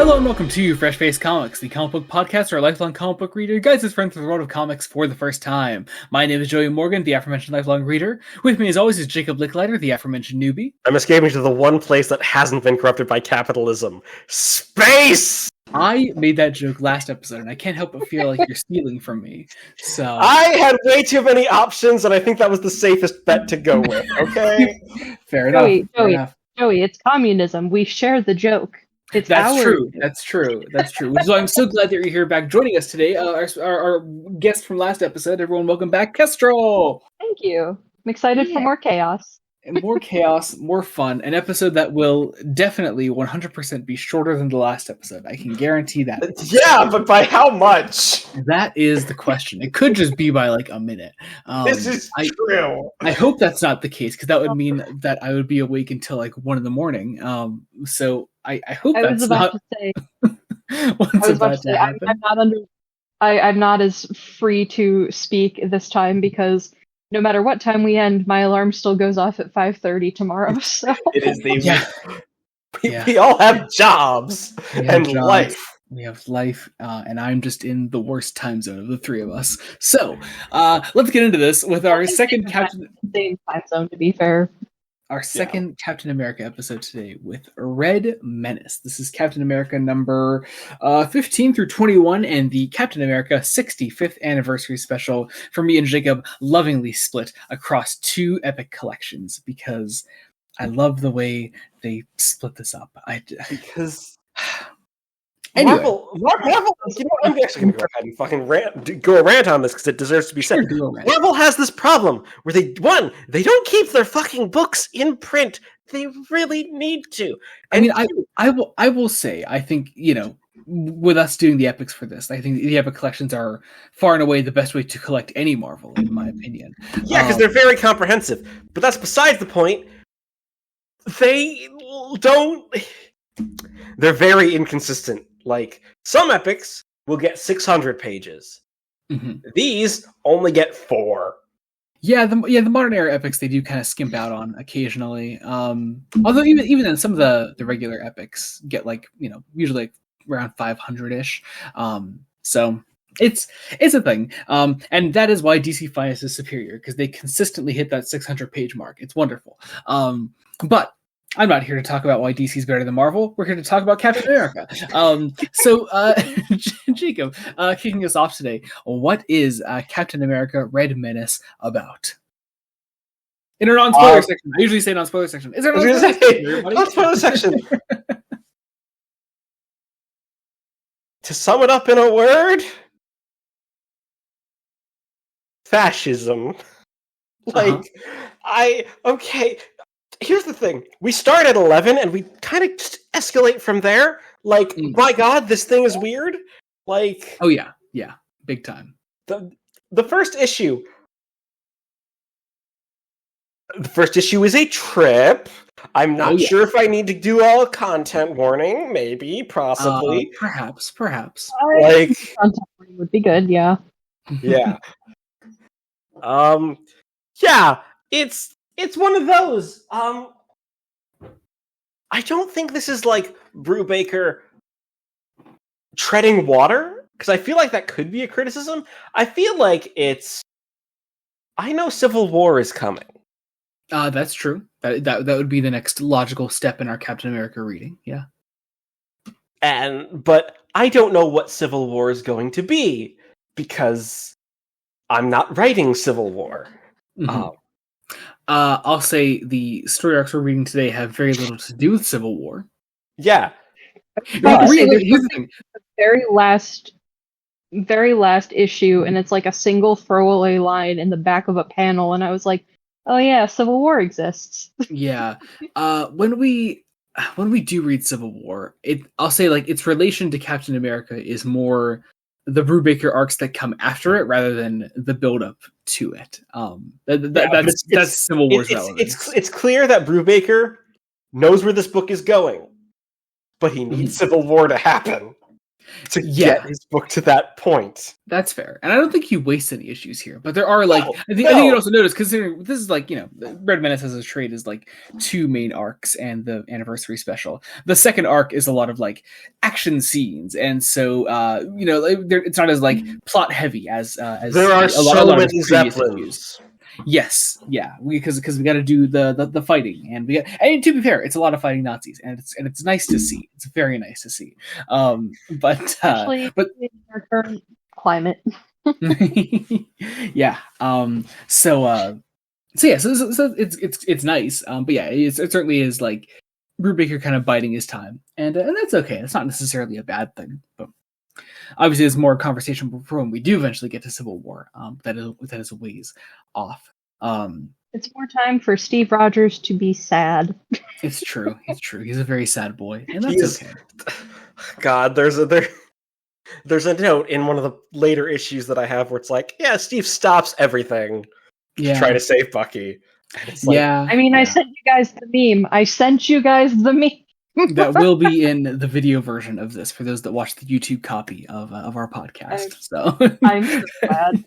Hello and welcome to Fresh Face Comics, the comic book podcast or a lifelong comic book reader, guys' friends with the world of comics for the first time. My name is Joey Morgan, the aforementioned lifelong reader. With me as always is Jacob Licklider, the aforementioned newbie. I'm escaping to the one place that hasn't been corrupted by capitalism. Space! I made that joke last episode, and I can't help but feel like you're stealing from me. So I had way too many options, and I think that was the safest bet to go with, okay? Fair enough. Joey, it's communism. We share the joke. That's true. Which is why I'm so glad that you're here back joining us today. Our guest from last episode, everyone, welcome back, Kestrel. Thank you. I'm excited for more chaos. And more chaos, more fun. An episode that will definitely 100% be shorter than the last episode. I can guarantee that. Yeah, but by how much? That is the question. It could just be by like a minute. This is true. I hope that's not the case, because that would mean that I would be awake until like 1 a.m. So I hope that's not. I'm not as free to speak this time because no matter what time we end, my alarm still goes off at 5:30 tomorrow. So it is we all have jobs and life. We have life, and I'm just in the worst time zone of the three of us. So let's get into this with our second Captain. Same time zone, to be fair. Our second Captain America episode today with Red Menace. This is Captain America number 15 through 21 and the Captain America 65th anniversary special for me and Jacob, lovingly split across two epic collections because I love the way they split this up. Anyway. Marvel, you know, I'm actually going to go ahead and fucking go a rant on this because it deserves to be said. Marvel has this problem where they don't keep their fucking books in print. They really need to. And I will say, I think, you know, with us doing the epics for this, I think the epic collections are far and away the best way to collect any Marvel, in my opinion. Yeah, because they're very comprehensive. But that's besides the point. They're very inconsistent. Like, some epics will get 600 pages. Mm-hmm. These only get 4. Yeah, the modern era epics they do kind of skimp out on occasionally. Although even then, some of the regular epics get like, you know, usually like around 500-ish. So it's a thing. And that is why DC Finest is superior, because they consistently hit that 600-page mark. It's wonderful. But I'm not here to talk about why DC is better than Marvel. We're here to talk about Captain America. So, Jacob, kicking us off today, what is Captain America Red Menace about? In a non-spoiler section. I usually say non-spoiler section. Is there non-spoiler section? To sum it up in a word, fascism. Here's the thing. We start at 11 and we kind of just escalate from there. Like, my God, this thing is weird. Like, oh yeah, big time. The first issue. The first issue is a trip. I'm not sure if I need to do all content warning. Maybe, possibly, perhaps. Like, content warning would be good. Yeah. Yeah. Yeah. It's one of those. I don't think this is like Brubaker treading water, because I feel like that could be a criticism. I feel like I know Civil War is coming. That's true. That would be the next logical step in our Captain America reading. Yeah. But I don't know what Civil War is going to be, because I'm not writing Civil War. Mm-hmm. I'll say the story arcs we're reading today have very little to do with Civil War. Yeah. Here's the thing. Very last issue, and it's like a single throwaway line in the back of a panel, and I was like, oh yeah, Civil War exists. Yeah. When we do read Civil War, I'll say like its relation to Captain America is more the Brubaker arcs that come after it rather than the build-up to it. That's Civil War's relevance. It's clear that Brubaker knows where this book is going, but he needs Civil War to happen. to get his book to that point. That's fair, and I don't think he wastes any issues here. But there are like I think you also notice, considering this is like Red Menace as a trade is like 2 main arcs and the anniversary special. The second arc is a lot of like action scenes, and so it's not as like plot heavy as there are so many Zeppelins. Yes, yeah, because we got to do the fighting, and to be fair, it's a lot of fighting Nazis, and it's nice to see. It's very nice to see. But in our current climate, yeah. So it's nice. But yeah, it certainly is like Brubaker kind of biding his time, and that's okay. It's not necessarily a bad thing, but. Obviously, there's more conversation before when we do eventually get to Civil War. That is a ways off. It's more time for Steve Rogers to be sad. It's true. It's true. He's a very sad boy, and that's okay. God, there's a note in one of the later issues that I have where it's like, yeah, Steve stops everything to try to save Bucky. Like, I mean, I sent you guys the meme. That will be in the video version of this for those that watch the YouTube copy of our podcast. So I'm so glad.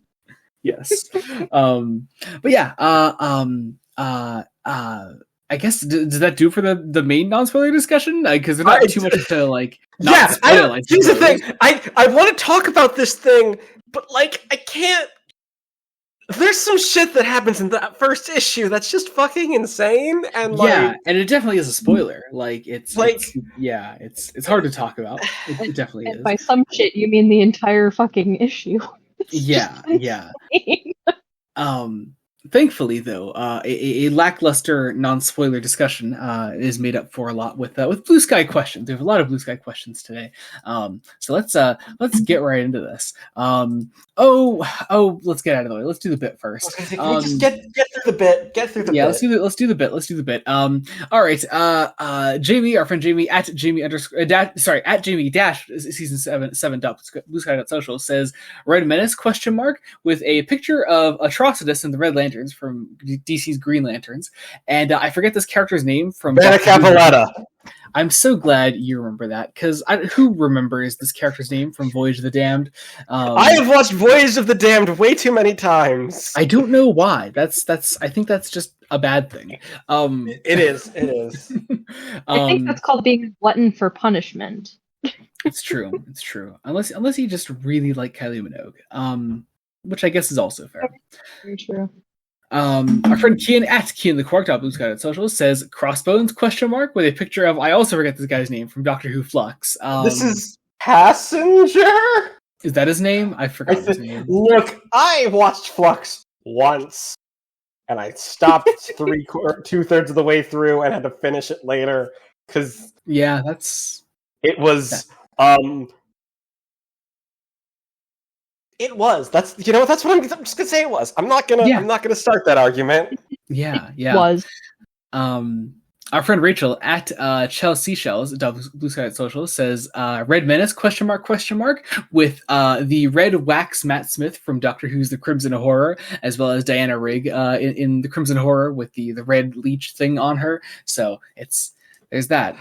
Yes. But yeah. I guess does that do for the main non-spoiler discussion? Because there's not too much to like. Here's the thing. I want to talk about this thing, but like I can't. There's some shit that happens in that first issue that's just fucking insane, and like, and it definitely is a spoiler. Like it's hard to talk about. It definitely is. By some shit, you mean the entire fucking issue. Yeah. Thankfully, though, a lackluster non-spoiler discussion is made up for a lot with blue sky questions. We have a lot of blue sky questions today, so let's get right into this. Let's get out of the way. Let's do the bit first. Can we just get through the bit? Get through the bit. Yeah, let's do the bit. All right. Jamie, our friend Jamie at Jamie at Jamie dash season 7 bluesky.social says Red Menace ? With a picture of Atrocitus and the Red Lanterns from DC's Green Lanterns, and I forget this character's name from Vanna Capoletta. I'm so glad you remember that, because who remembers this character's name from Voyage of the Damned? I have watched Voyage of the Damned way too many times. I don't know why. I think that's just a bad thing. It is. I think that's called being a glutton for punishment. It's true. Unless you just really like Kylie Minogue, which I guess is also fair. Very true. Our friend Kian at Kian the Quark.BlueSky.social says Crossbones ? With a picture of, I also forget this guy's name, from Doctor Who Flux. This is Passenger? Is that his name? I forgot his name. Look, I watched Flux once, and I stopped 2/3 of the way through and had to finish it later, because it was It was. That's what I'm just gonna say. It was. I'm not gonna start that argument. Yeah. It was. Our friend Rachel at Chelsea Shells Blue Sky Social says Red Menace ? With the red wax Matt Smith from Doctor Who's The Crimson Horror, as well as Diana Rigg in The Crimson Horror with the red leech thing on her. So there's that.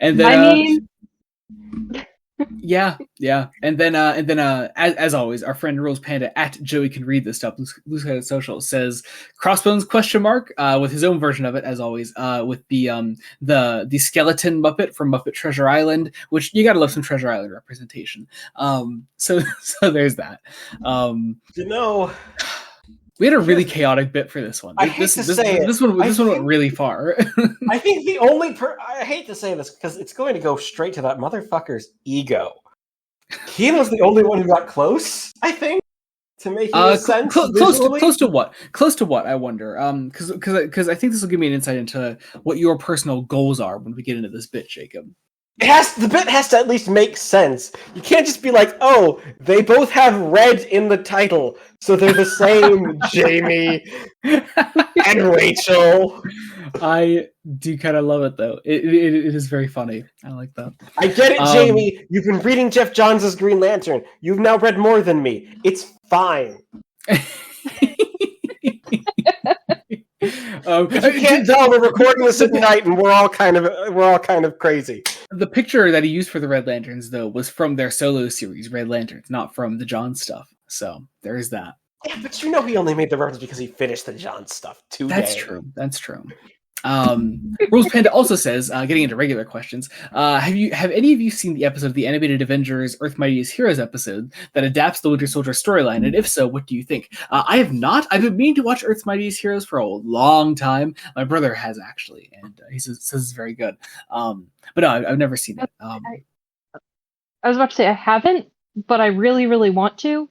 And then Yeah. And then as always, our friend Rose Panda at Joey Can Read This Stuff, Blue Sky Social, says Crossbones ? With his own version of it, as always, with the skeleton Muppet from Muppet Treasure Island, which you gotta love some Treasure Island representation. So there's that. We had a really chaotic bit for this one. This one went really far. I think I hate to say this because it's going to go straight to that motherfucker's ego. He was the only one who got close, I think, to making sense. Close to what? Close to what? I wonder. Because I think this will give me an insight into what your personal goals are when we get into this bit, Jacob. The bit has to at least make sense. You can't just be like, oh, they both have red in the title, so they're the same, Jamie and Rachel. I do kind of love it, though. It is very funny. I like that. I get it, Jamie. You've been reading Jeff Johns' Green Lantern. You've now read more than me. It's fine. You can't tell we're recording this at night, and we're all kind of crazy. the picture that he used for the Red Lanterns, though, was from their solo series, Red Lanterns, not from the John stuff. So there is that. Yeah, but he only made the reference because he finished the John stuff today. That's true. That's true. Rose Panda also says, getting into regular questions, have any of you seen the episode of the animated Avengers Earth Mightiest Heroes episode that adapts the Winter Soldier storyline? And if so, what do you think? I have not. I've been meaning to watch Earth's Mightiest Heroes for a long time. My brother has, actually, and he says it's very good. But no, I've never seen it. I was about to say I haven't, but I really, really want to.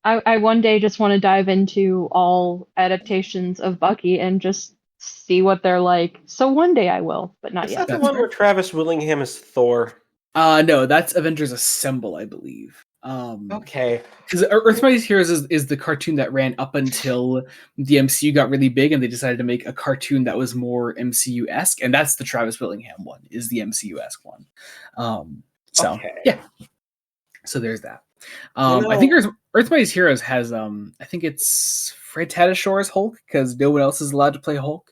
I one day just want to dive into all adaptations of Bucky and just see what they're like. So one day I will, but not yet. Is that the one where Travis Willingham is Thor? No, that's Avengers Assemble, I believe. Okay. Because Earth's Mightiest Heroes is the cartoon that ran up until the MCU got really big, and they decided to make a cartoon that was more MCU-esque, and that's the Travis Willingham one, is the MCU-esque one. Yeah. So there's that. I think Earth's Mightiest Heroes has, I think it's Fred Tatasciore as Hulk, because no one else is allowed to play Hulk,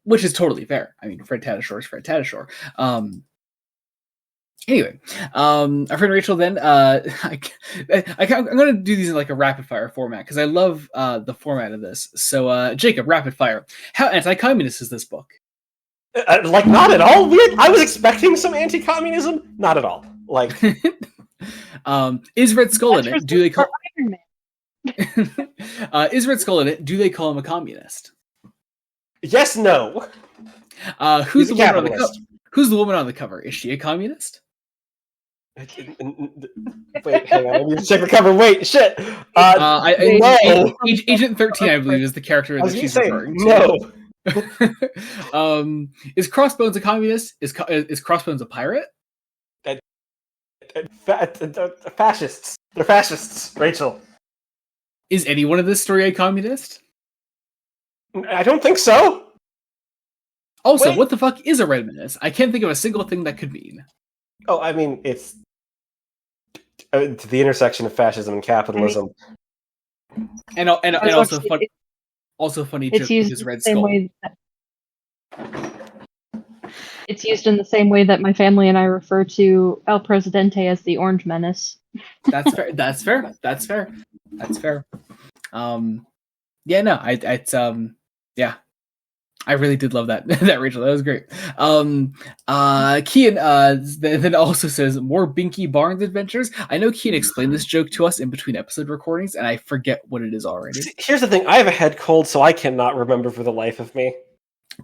which is totally fair. I mean, Fred Tatasciore is Fred Tatasciore. Anyway, our friend Rachel then, I'm going to do these in like a rapid fire format, because I love the format of this. So, Jacob, rapid fire. How anti-communist is this book? Like, not at all weird. I was expecting some anti-communism. Not at all. Like... is Red Skull in it? Do they call is Red Skull in it? Do they call him a communist? Yes, no. Who's the woman on the cover? Who's the woman on the cover? Is she a communist? Wait, hang on. I need to check the cover. Wait, shit. No. Agent 13, I believe, is the character that she's referring to. No. Is Crossbones a communist? Is Crossbones a pirate? Fascists. They're fascists, Rachel. Is anyone in this story a communist? I don't think so. Also, what the fuck is a Red Menace? I can't think of a single thing that could mean. Oh, I mean, it's the intersection of fascism and capitalism. And also funny joke is Red Skull. It's used in the same way that my family and I refer to El Presidente as the Orange Menace. That's fair. That's fair. Yeah, no, yeah. I really did love that, Rachel. That was great. Kian then also says, more Binky Barnes adventures. I know Kian explained this joke to us in between episode recordings, and I forget what it is already. Here's the thing. I have a head cold, so I cannot remember for the life of me.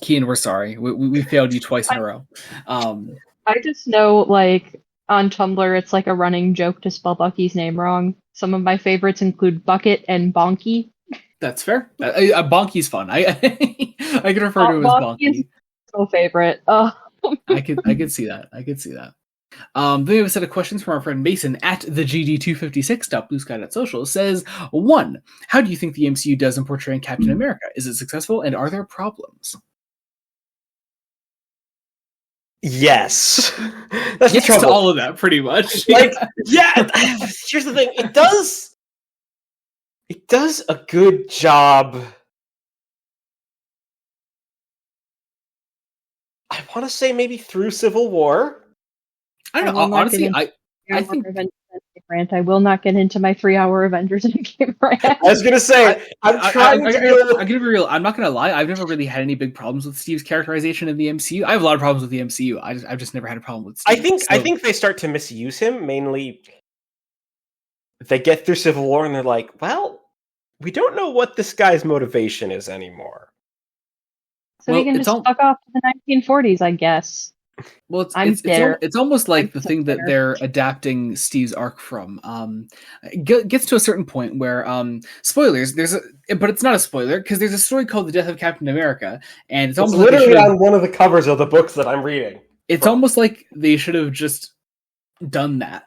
Kian, we're sorry. We failed you twice in a row. I just know, like, on Tumblr, it's like a running joke to spell Bucky's name wrong. Some of my favorites include Bucket and Bonky. That's fair. Bonky's fun. I could refer to him as Bonky. My favorite. I could see that. Then we have a set of questions from our friend Mason at the GD256.bluesky.social. Says, 1. How do you think the MCU does in portraying Captain America? Is it successful, and are there problems? Yes. That's yes the trouble. To all of that, pretty much. Like, yeah. Here's the thing. It does a good job. I want to say maybe through Civil War. I don't know. Honestly, I think rant. I will not get into my 3-hour Avengers Endgame rant. I was gonna say I'm gonna be real. I'm not gonna lie. I've never really had any big problems with Steve's characterization in the MCU. I have a lot of problems with the MCU. I've just never had a problem with Steve. I think they start to misuse him. Mainly, they get through Civil War and they're like, well, we don't know what this guy's motivation is anymore. So he can just fuck off to the 1940s, I guess. Well, it's almost like the thing that they're adapting Steve's arc from. Gets to a certain point where spoilers. But it's not a spoiler because there's a story called "The Death of Captain America," and it's almost literally on one of the covers of the books that I'm reading. It's almost like they should have just done that,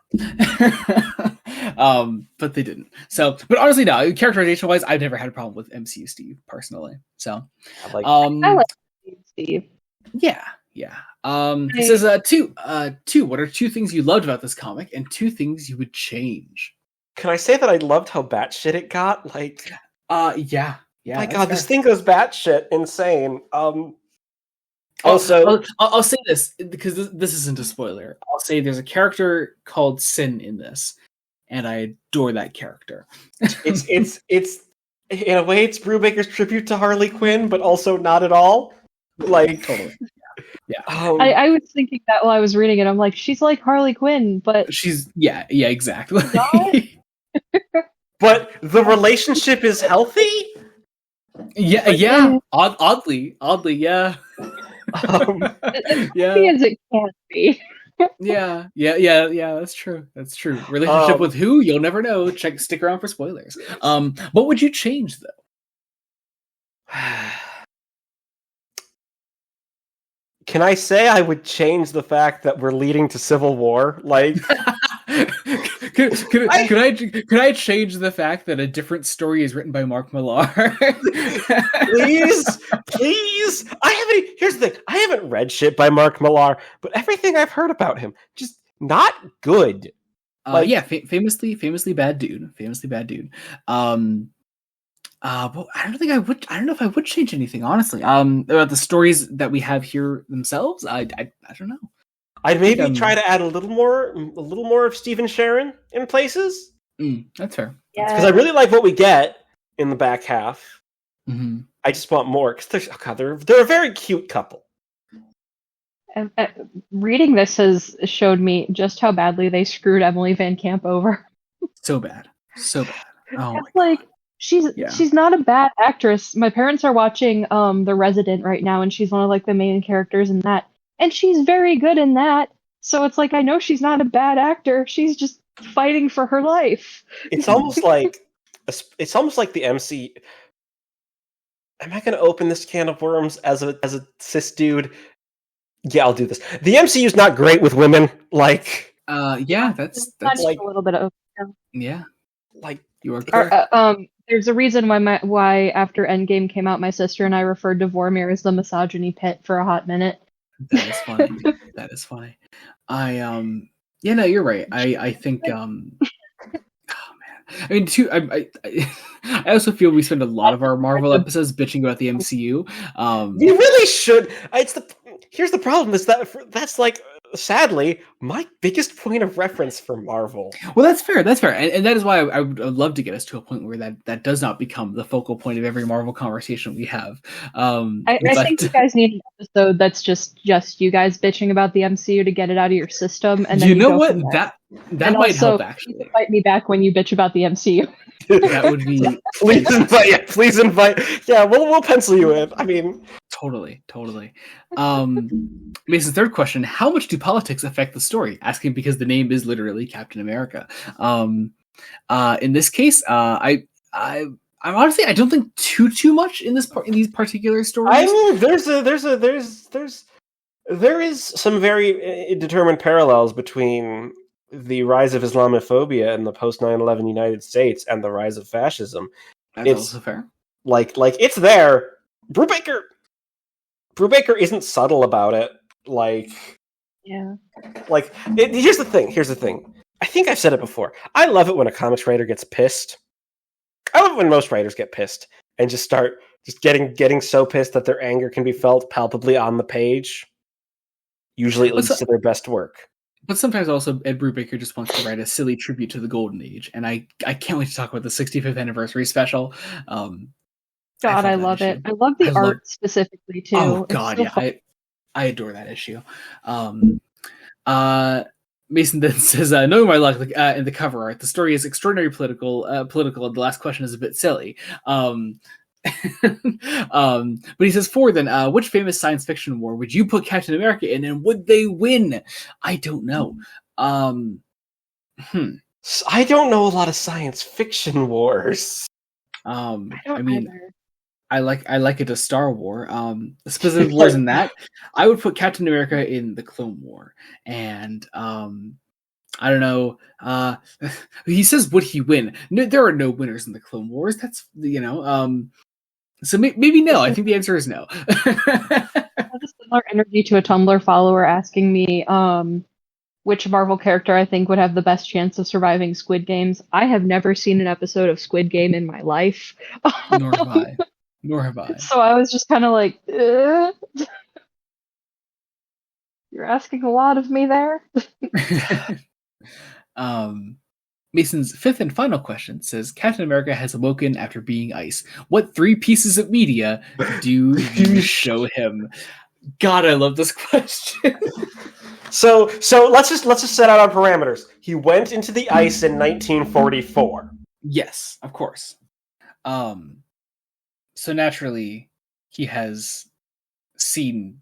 but they didn't. So, but honestly, no. Characterization wise, I've never had a problem with MCU Steve personally. So, I like Steve. Yeah. It says two. What are 2 things you loved about this comic and 2 things you would change? Can I say that I loved how batshit it got? Like, yeah. My God, this thing goes batshit insane. Also, I'll say this because this isn't a spoiler. I'll say there's a character called Sin in this, and I adore that character. it's in a way it's Brubaker's tribute to Harley Quinn, but also not at all. Like Totally. Yeah. I was thinking that while I was reading it. I'm like, she's like Harley Quinn, but She's exactly. But the relationship is healthy. Yeah. Oddly, yeah. as healthy as it can be. Yeah. That's true. Relationship with who? You'll never know. Stick around for spoilers. What would you change though? Can I say I would change the fact that we're leading to civil war? Like, could I change the fact that a different story is written by Mark Millar? please. Here's the thing. I haven't read shit by Mark Millar, but everything I've heard about him, just not good. Famously bad dude. But I don't know if I would change anything, honestly. About the stories that we have here themselves, I don't know. I'd maybe try to add a little more of Stephen Sharon in places. That's fair. Because I really like what we get in the back half. Mm-hmm. I just want more because they're a very cute couple. Reading this has showed me just how badly they screwed Emily Van Camp over. So bad. Oh, like she's not a bad actress. My parents are watching The Resident right now, and she's one of like the main characters in that, and she's very good in that. So it's like I know she's not a bad actor. She's just fighting for her life. It's almost like the MC. Am I going to open this can of worms as a cis dude? Yeah, I'll do this. The MCU's not great with women. Like, that's like a little bit of like you are correct. There's a reason why after Endgame came out, my sister and I referred to Vormir as the misogyny pit for a hot minute. That is funny. No, you're right. I think oh man. I mean, I also feel we spend a lot of our Marvel episodes bitching about the MCU. You really should. Here's the problem: is that's like, sadly, my biggest point of reference for Marvel. Well, that's fair, and that is why I would love to get us to a point where that does not become the focal point of every Marvel conversation we have. I think you guys need an episode that's just you guys bitching about the MCU to get it out of your system, and then you know what that might help actually. Fight me back when you bitch about the MCU. That would be please invite. Yeah, we'll pencil you in. I mean, totally. Mason's third question: how much do politics affect the story? Asking because the name is literally Captain America. In this case, I'm honestly I don't think too much in these particular stories. I mean, there is some very determined parallels between the rise of Islamophobia in the post 9/11 United States and the rise of fascism. That's also fair. Like it's there. Brubaker isn't subtle about it. Here's the thing. I think I've said it before. I love it when a comics writer gets pissed. I love it when most writers get pissed and just start getting so pissed that their anger can be felt palpably on the page. Usually it leads to their best work. But sometimes also Ed Brubaker just wants to write a silly tribute to the Golden Age, and I can't wait to talk about the 65th anniversary special. I love it. I love the art specifically too. Oh God, I adore that issue. Mason then says, knowing my luck, in the cover art, the story is extraordinarily political, and the last question is a bit silly. But he says, which famous science fiction war would you put Captain America in, and would they win? I don't know. I don't know a lot of science fiction wars. I mean, I like it a Star War. Specific wars in that, I would put Captain America in the Clone War, and I don't know. He says, would he win? No, there are no winners in the Clone Wars. That's so maybe no. I think the answer is no. I had a similar interview to a Tumblr follower asking me which Marvel character I think would have the best chance of surviving Squid Games. I have never seen an episode of Squid Game in my life. Nor have I. So I was just kind of like, You're asking a lot of me there. Mason's fifth and final question says, Captain America has awoken after being ice. What 3 pieces of media do you show him? God, I love this question. So let's just set out our parameters. He went into the ice in 1944. Yes, of course. So naturally, he has seen.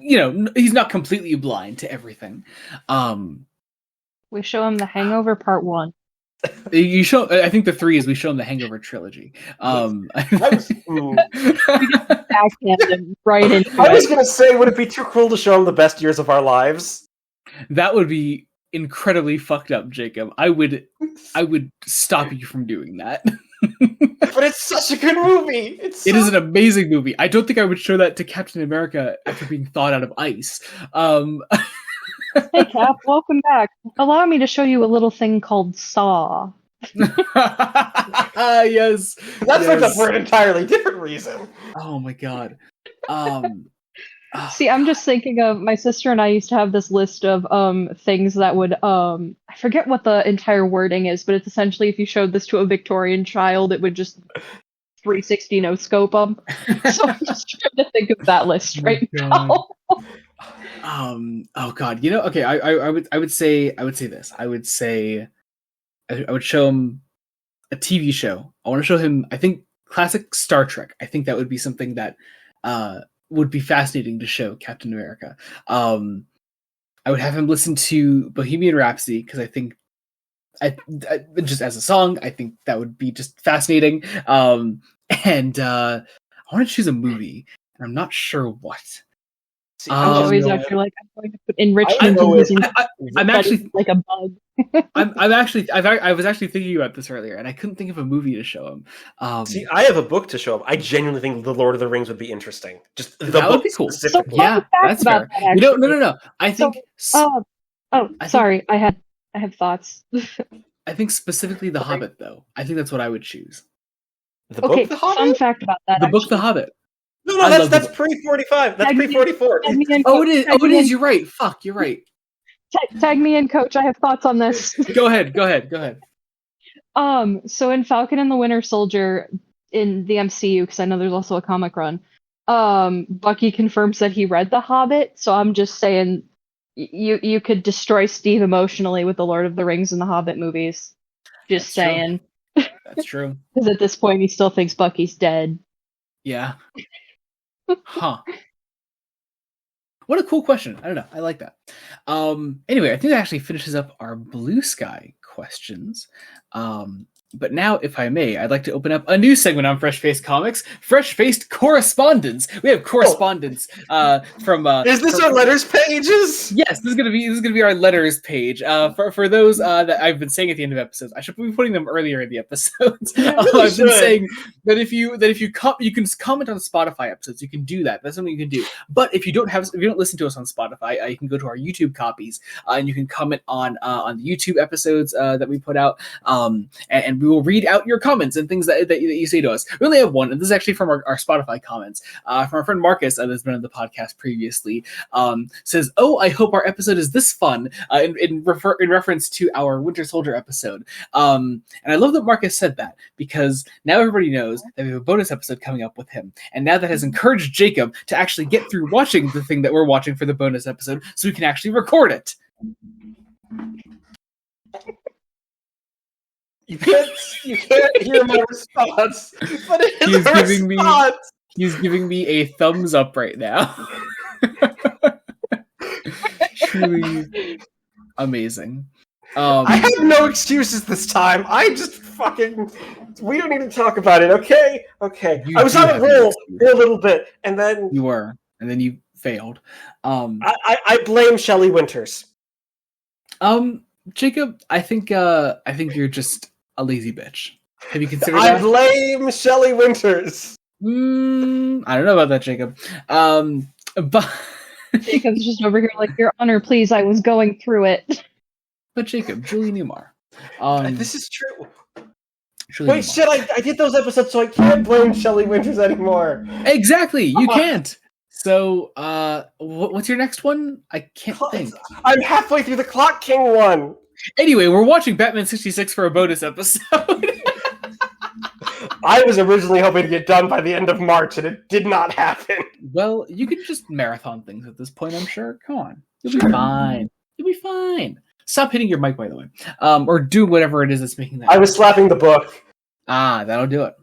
He's not completely blind to everything. We show him The Hangover Part 1. You show. I think the 3 is we show him the Hangover trilogy. Right into I was going to say, would it be too cruel to show him the best years of our lives? That would be incredibly fucked up, Jacob. I would stop you from doing that. But it's such a good movie. It is an amazing movie. I don't think I would show that to Captain America after being thawed out of ice. Hey, Cap, welcome back. Allow me to show you a little thing called Saw. Yes. That's like for an entirely different reason. Oh my god. See, I'm just thinking of my sister and I used to have this list of things that would I forget what the entire wording is, but it's essentially if you showed this to a Victorian child, it would just 360 no scope them. So I'm just trying to think of that list right now. Oh god. Okay, I would say this. I would show him a TV show. I want to show him, I think, classic Star Trek. I think that would be something that would be fascinating to show Captain America. I would have him listen to Bohemian Rhapsody because I think, I just as a song, I think that would be just fascinating. And I want to choose a movie, and I'm not sure what. See, I'm always after I'm going to put enrichment using. I'm actually like a bug. I was actually thinking about this earlier, and I couldn't think of a movie to show him. See, I have a book to show him. I genuinely think The Lord of the Rings would be interesting. Just the that book would be cool. So yeah, that's fair. No. I think. Sorry. I have thoughts. I think specifically The Hobbit, though. I think that's what I would choose. The book, The Hobbit. Fun fact about that. The book, The Hobbit. No, that's pre-45. That's pre-44. It is. You're right. Fuck, you're right. Tag me in, Coach. I have thoughts on this. Go ahead. So in Falcon and the Winter Soldier in the MCU, because I know there's also a comic run, Bucky confirms that he read The Hobbit. So I'm just saying, you could destroy Steve emotionally with the Lord of the Rings and the Hobbit movies. Just saying. That's true. Because at this point, he still thinks Bucky's dead. Yeah. Huh. What a cool question. I don't know. I like that. Anyway, I think that actually finishes up our Blue Sky questions. But now, if I may, I'd like to open up a new segment on Fresh Faced Comics, Fresh Faced Correspondence. We have correspondence from. Is this our letters pages? Yes, this is gonna be our letters page. For those that I've been saying at the end of episodes, I should be putting them earlier in the episodes. I've been saying that if you you can comment on Spotify episodes, you can do that. That's something you can do. But if you don't listen to us on Spotify, you can go to our YouTube copies and you can comment on the YouTube episodes that we put out. And we will read out your comments and things that you say to us. We only have one, and this is actually from our Spotify comments. From our friend Marcus, that's been on the podcast previously, says, "Oh, I hope our episode is this fun," in reference to our Winter Soldier episode. And I love that Marcus said that, because now everybody knows that we have a bonus episode coming up with him. And now that has encouraged Jacob to actually get through watching the thing that we're watching for the bonus episode, so we can actually record it. You can't hear my response, but he's giving me a thumbs up right now. Truly amazing. I have no excuses this time. I just fucking. We don't need to talk about it, okay? Okay. I was on a roll for a little bit, and then you were, and then you failed. I blame Shelley Winters. Jacob, I think you're just a lazy bitch. Have you considered that? I blame Shelley Winters. I don't know about that, Jacob. But Jacob's just over here like, Your Honor, please, I was going through it. But Jacob, Julie Newmar. This is true. Wait, shit, I did those episodes, so I can't blame Shelley Winters anymore. Exactly, you can't. So, what's your next one? I can't think. I'm halfway through the Clock King one. Anyway, we're watching Batman 66 for a bonus episode. I was originally hoping to get done by the end of March, and it did not happen. Well, you could just marathon things at this point, I'm sure. Come on. You'll be fine. You'll be fine. Stop hitting your mic, by the way. Or do whatever it is that's making that. I was slapping the book. That'll do it.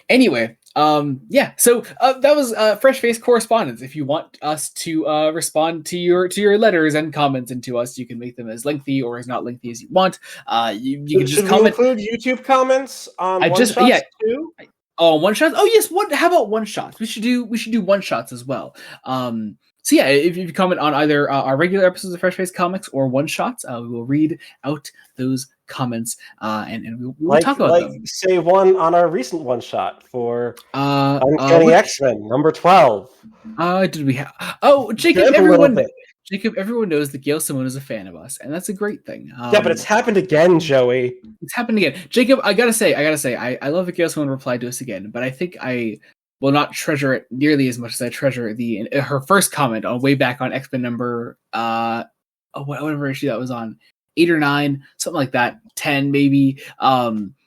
Anyway, yeah. So that was Fresh Face Correspondence. If you want us to respond to your letters and comments into us, you can make them as lengthy or as not lengthy as you want. You can just comment. Include YouTube comments on one-shots too? Oh, one shots. Oh yes. How about one shots? We should do one shots as well. So yeah, if you comment on either our regular episodes of Fresh Face Comics or one shots, we will read out those comments and we'll talk about them. Say one on our recent one shot for Uncanny X-Men number 12. Did we have? Oh, Jacob, everyone knows that Gail Simone is a fan of us, and that's a great thing. Yeah, but it's happened again, Joey. It's happened again. Jacob, I gotta say, I love that Gail Simone replied to us again, but I think I will not treasure it nearly as much as I treasure her first comment on way back on X-Men number whatever issue that was on, 8 or 9, something like that, 10 maybe.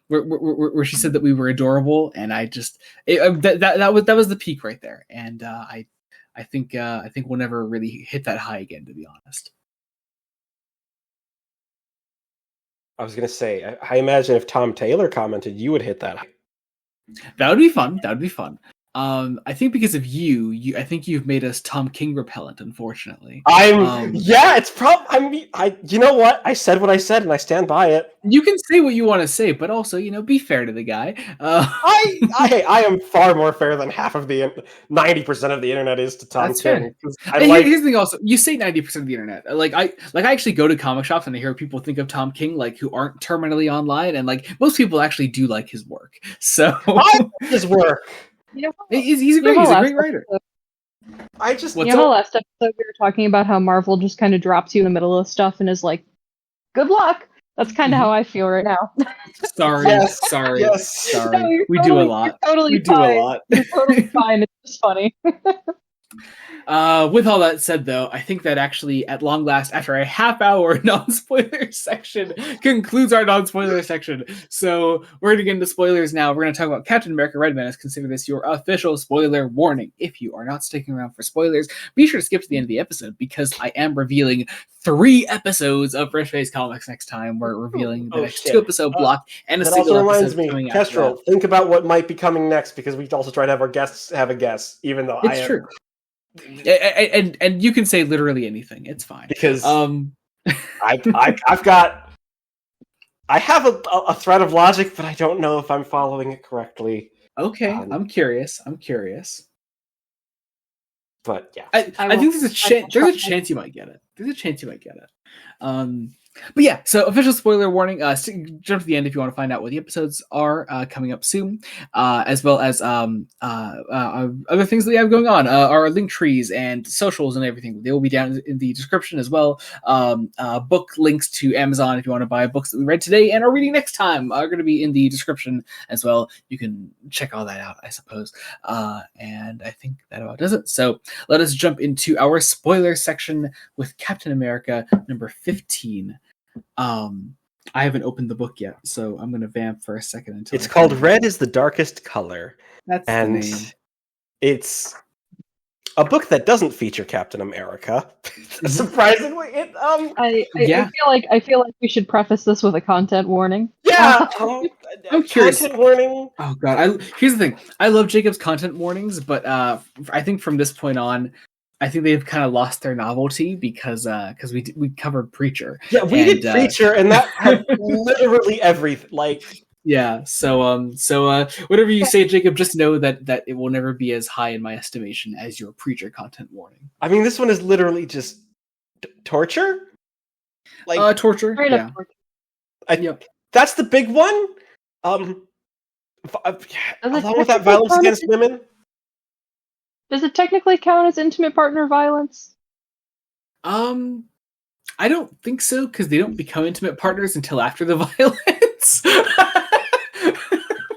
Where she said that we were adorable, and I just that was the peak right there, and I think we'll never really hit that high again, to be honest. I was gonna say, I imagine if Tom Taylor commented, you would hit that high. That would be fun. I think because of I think you've made us Tom King repellent, unfortunately. It's probably. You know what? I said what I said, and I stand by it. You can say what you want to say, but also, be fair to the guy. I am far more fair than half of the 90% of the internet is to Tom King. Here's the thing. Also, you say 90% of the internet. I actually go to comic shops and I hear people think of Tom King who aren't terminally online, and most people actually do like his work. So I like his work. He's a great writer. The last episode we were talking about how Marvel just kind of drops you in the middle of stuff and is like, good luck. That's kind of how I feel right now. Sorry. No, we do a lot. You're totally fine. It's just funny. With all that said, though, I think that actually, at long last, after a half-hour non-spoiler section, concludes our non-spoiler section. So we're going to get into spoilers now. We're going to talk about Captain America: Red Menace. Consider this your official spoiler warning. If you are not sticking around for spoilers, be sure to skip to the end of the episode, because I am revealing 3 episodes of Fresh Face Comics next time. We're revealing the next 2-episode block and a single episode coming out. Kestrel, think about what might be coming next, because we also try to have our guests have a guess, even though it's true. And you can say literally anything. It's fine, because I have a thread of logic, but I don't know if I'm following it correctly. Okay, I'm curious. But yeah, I think there's a chance you might get it. But yeah, so official spoiler warning. Jump to the end if you want to find out what the episodes are coming up soon, as well as other things that we have going on. Our link trees and socials and everything. They will be down in the description as well. Book links to Amazon if you want to buy books that we read today and are reading next time are going to be in the description as well. You can check all that out, I suppose. And I think that about does it. So let us jump into our spoiler section with Captain America number 15. I haven't opened the book yet, so I'm going to vamp for a second until it's called Red is the Darkest Color. That's the name. It's a book that doesn't feature Captain America. Surprisingly, I feel like we should preface this with a content warning. Yeah, I'm curious. Content warning. Oh god, here's the thing. I love Jacob's content warnings, but I think from this point on, I think they've kind of lost their novelty because we covered Preacher. Yeah, we did Preacher, and that had literally everything. Yeah. So whatever you say, Jacob, just know that it will never be as high in my estimation as your Preacher content warning. I mean, this one is literally just torture. Torture. Yeah. Yep. That's the big one. Along with that violence against women. Does it technically count as intimate partner violence? I don't think so, because they don't become intimate partners until after the violence.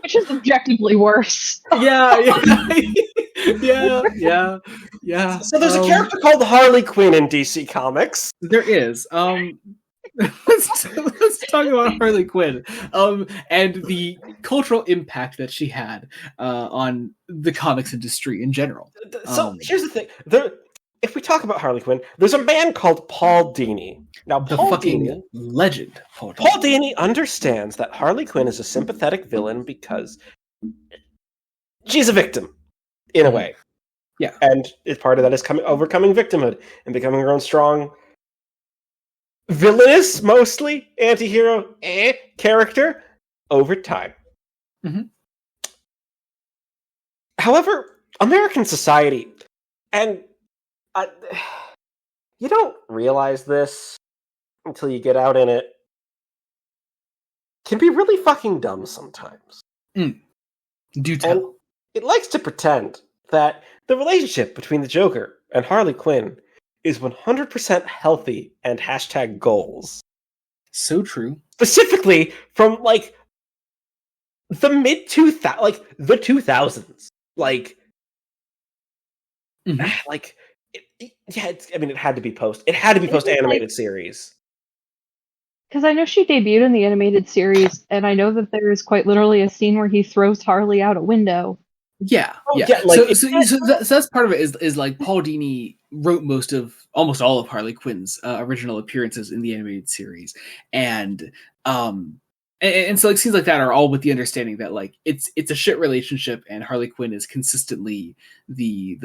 Which is objectively worse. Yeah. Yeah. So there's a character called Harley Quinn in DC Comics. There is. Let's talk about Harley Quinn and the cultural impact that she had on the comics industry in general. So here's the thing: if we talk about Harley Quinn, there's a man called Paul Dini. Now, the Paul fucking Dini, legend. Paul Dini understands that Harley Quinn is a sympathetic villain because she's a victim, in a way. Yeah, and part of that is overcoming victimhood and becoming her own strong, villainous, mostly anti-hero character over time. Mm-hmm. However, American society, and you don't realize this until you get out in it, can be really fucking dumb sometimes. Do tell. And it likes to pretend that the relationship between the Joker and Harley Quinn is 100% healthy and #goals. So true. Specifically from the mid 2000s, the 2000s. It had to be post. It had to be post animated series. Because I know she debuted in the animated series, and I know that there is quite literally a scene where he throws Harley out a window. Yeah. So that's part of it is like Paul Dini wrote almost all of Harley Quinn's original appearances in the animated series, and so scenes like that are all with the understanding that it's a shit relationship, and Harley Quinn is consistently the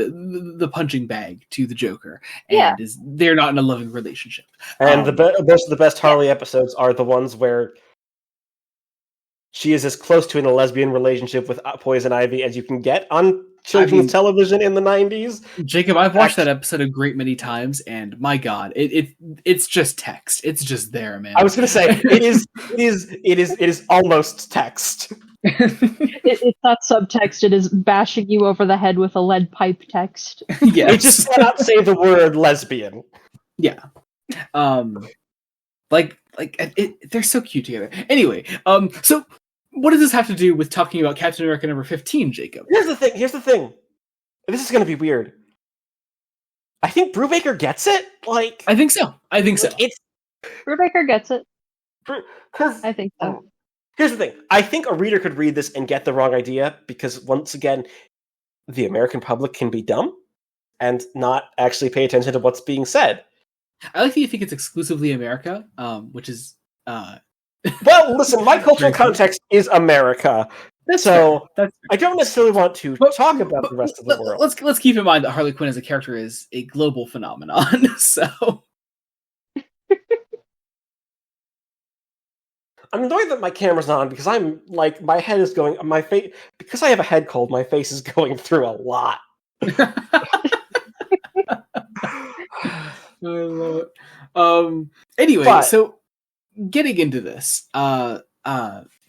punching bag to the Joker, and they're not in a loving relationship. And most of the best Harley episodes are the ones where she is as close to in a lesbian relationship with Poison Ivy as you can get on children's television in the 90s. Jacob, I've watched that episode a great many times, and my God, it's just text. It's just there, man. I was going to say it is almost text. It's not subtext. It is bashing you over the head with a lead pipe text. Yeah, it just cannot say the word lesbian. Yeah, they're so cute together. Anyway, so. What does this have to do with talking about Captain America number 15, Jacob? Here's the thing. This is going to be weird. I think Brubaker gets it. I think so. Brubaker gets it. I think so. Here's the thing. I think a reader could read this and get the wrong idea because, once again, the American public can be dumb and not actually pay attention to what's being said. I like that you think it's exclusively America, which is... Well, listen, my cultural context is America, so I don't necessarily want to talk about the rest of the world. Let's keep in mind that Harley Quinn as a character is a global phenomenon, so... I'm annoyed that my camera's on because I'm, my head is going... My face... Because I have a head cold, my face is going through a lot. I love it. Anyway, so... Getting into this,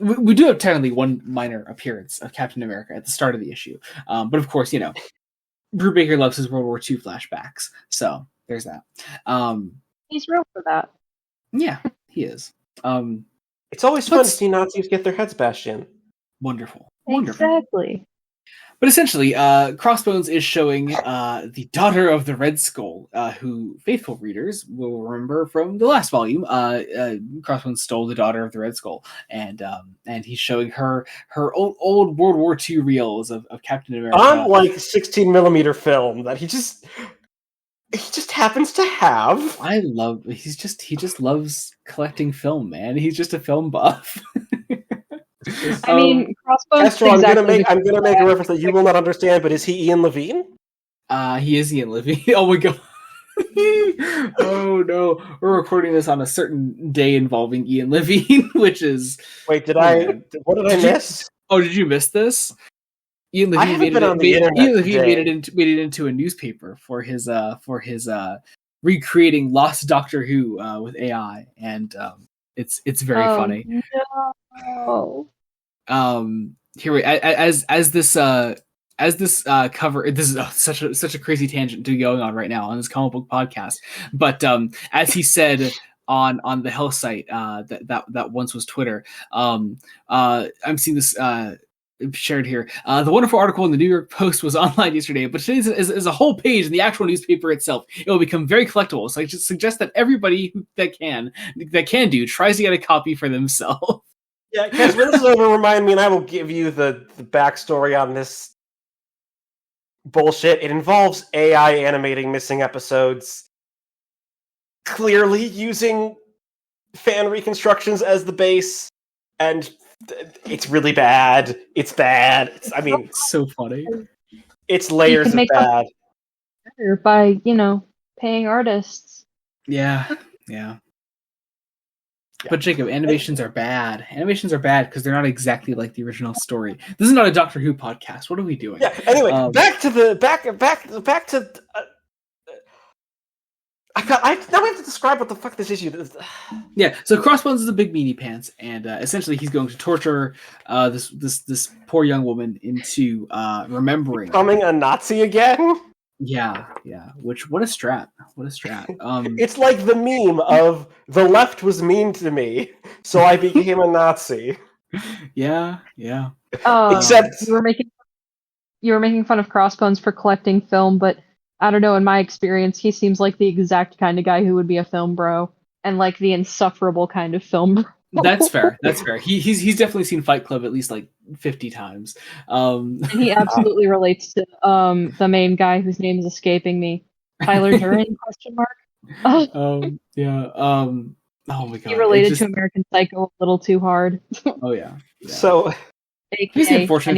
we do have technically one minor appearance of Captain America at the start of the issue, but of course, Brubaker loves his World War II flashbacks, so there's that. He's real for that. Yeah, he is. It's always fun to see Nazis get their heads bashed in. Wonderful. Exactly. But essentially, Crossbones is showing the daughter of the Red Skull, who faithful readers will remember from the last volume. Crossbones stole the daughter of the Red Skull, and he's showing her old World War II reels of Captain America on 16mm film that he just happens to have. I love. He just loves collecting film, man. He's just a film buff. I mean, Crossbones. Kestrel, I'm gonna make a reference that you will not understand, but is he Ian Levine? He is Ian Levine. Oh my God. Oh no, we're recording this on a certain day involving Ian Levine, which is... Wait, what did I miss? Did you miss this? Ian Levine made it into a newspaper for his recreating Lost Doctor Who with AI, and it's very funny. No. Here as this cover, this is such a crazy tangent to be going on right now on this comic book podcast, but as he said on the Hell site that once was Twitter, I'm seeing this shared here. The wonderful article in the New York Post was online yesterday, but today is a whole page in the actual newspaper itself. It will become very collectible. So I just suggest that everybody that can do tries to get a copy for themselves. Yeah, because when this is over, remind me, and I will give you the backstory on this bullshit. It involves AI animating missing episodes, clearly using fan reconstructions as the base, and it's really bad. It's bad. It's so funny. It's layers of bad. By, paying artists. Yeah. But Jacob, animations are bad. Animations are bad because they're not exactly like the original story. This is not a Doctor Who podcast. What are we doing? Yeah. Anyway, back to. I have to describe what the fuck this issue is. Yeah. So Crossbones is a big meanie pants, and essentially he's going to torture this poor young woman into remembering becoming a Nazi again. Yeah. What a strat. It's like the meme of the left was mean to me, so I became a Nazi. Yeah. Except you were making fun of Crossbones for collecting film, but I don't know, in my experience, he seems like the exact kind of guy who would be a film bro, and like the insufferable kind of film bro. That's fair. He's definitely seen Fight Club at least like 50 times. And he absolutely relates to the main guy whose name is escaping me. Tyler Durden? ? Yeah. Oh my god. He related to American Psycho a little too hard. Oh yeah. So here's the unfortunate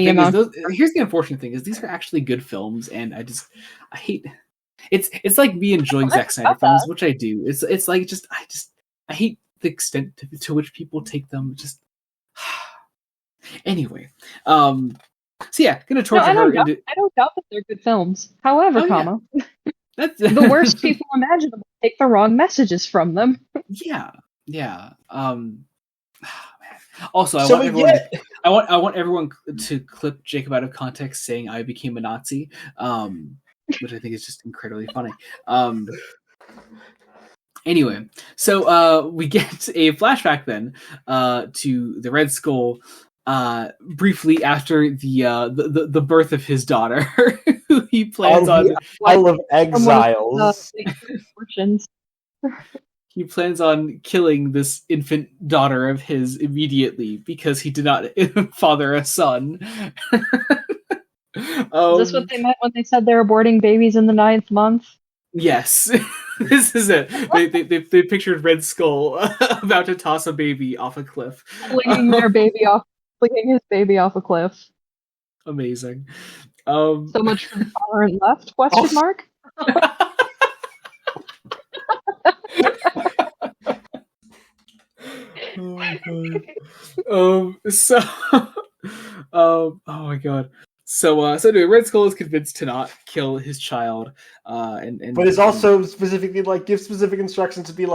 thing is these are actually good films, and I hate it's like me enjoying Zack Snyder films, which I do. It's like I hate the extent to which people take them. Just anyway. So yeah, gonna torture her. I don't doubt that they're good films. However, that's the worst people imaginable take the wrong messages from them. Yeah. Also, I want everyone to clip Jacob out of context saying I became a Nazi, which I think is just incredibly funny. Anyway, so we get a flashback then to the Red Skull briefly after the birth of his daughter, who he plans on the Isle of Exiles. He plans on killing this infant daughter of his immediately because he did not father a son. Is this what they meant when they said they're aborting babies in the 9th month? Yes, this is it. They pictured Red Skull about to toss a baby off a cliff, flinging his baby off a cliff. Amazing. So much for the far and left? ? Oh my god. Oh my god. So anyway, Red Skull is convinced to not kill his child, but is also specifically gives specific instructions to be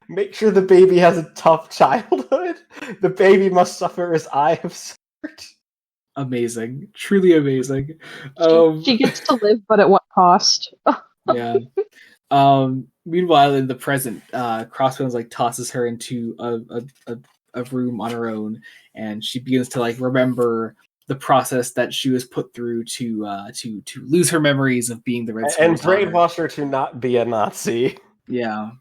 make sure the baby has a tough childhood. The baby must suffer as I have suffered. Amazing, truly amazing. She gets to live, but at what cost? Yeah. Meanwhile, in the present, Crossbones tosses her into a room on her own, and she begins to remember the process that she was put through to lose her memories of being the Red Skull and brainwash her to not be a Nazi. Yeah.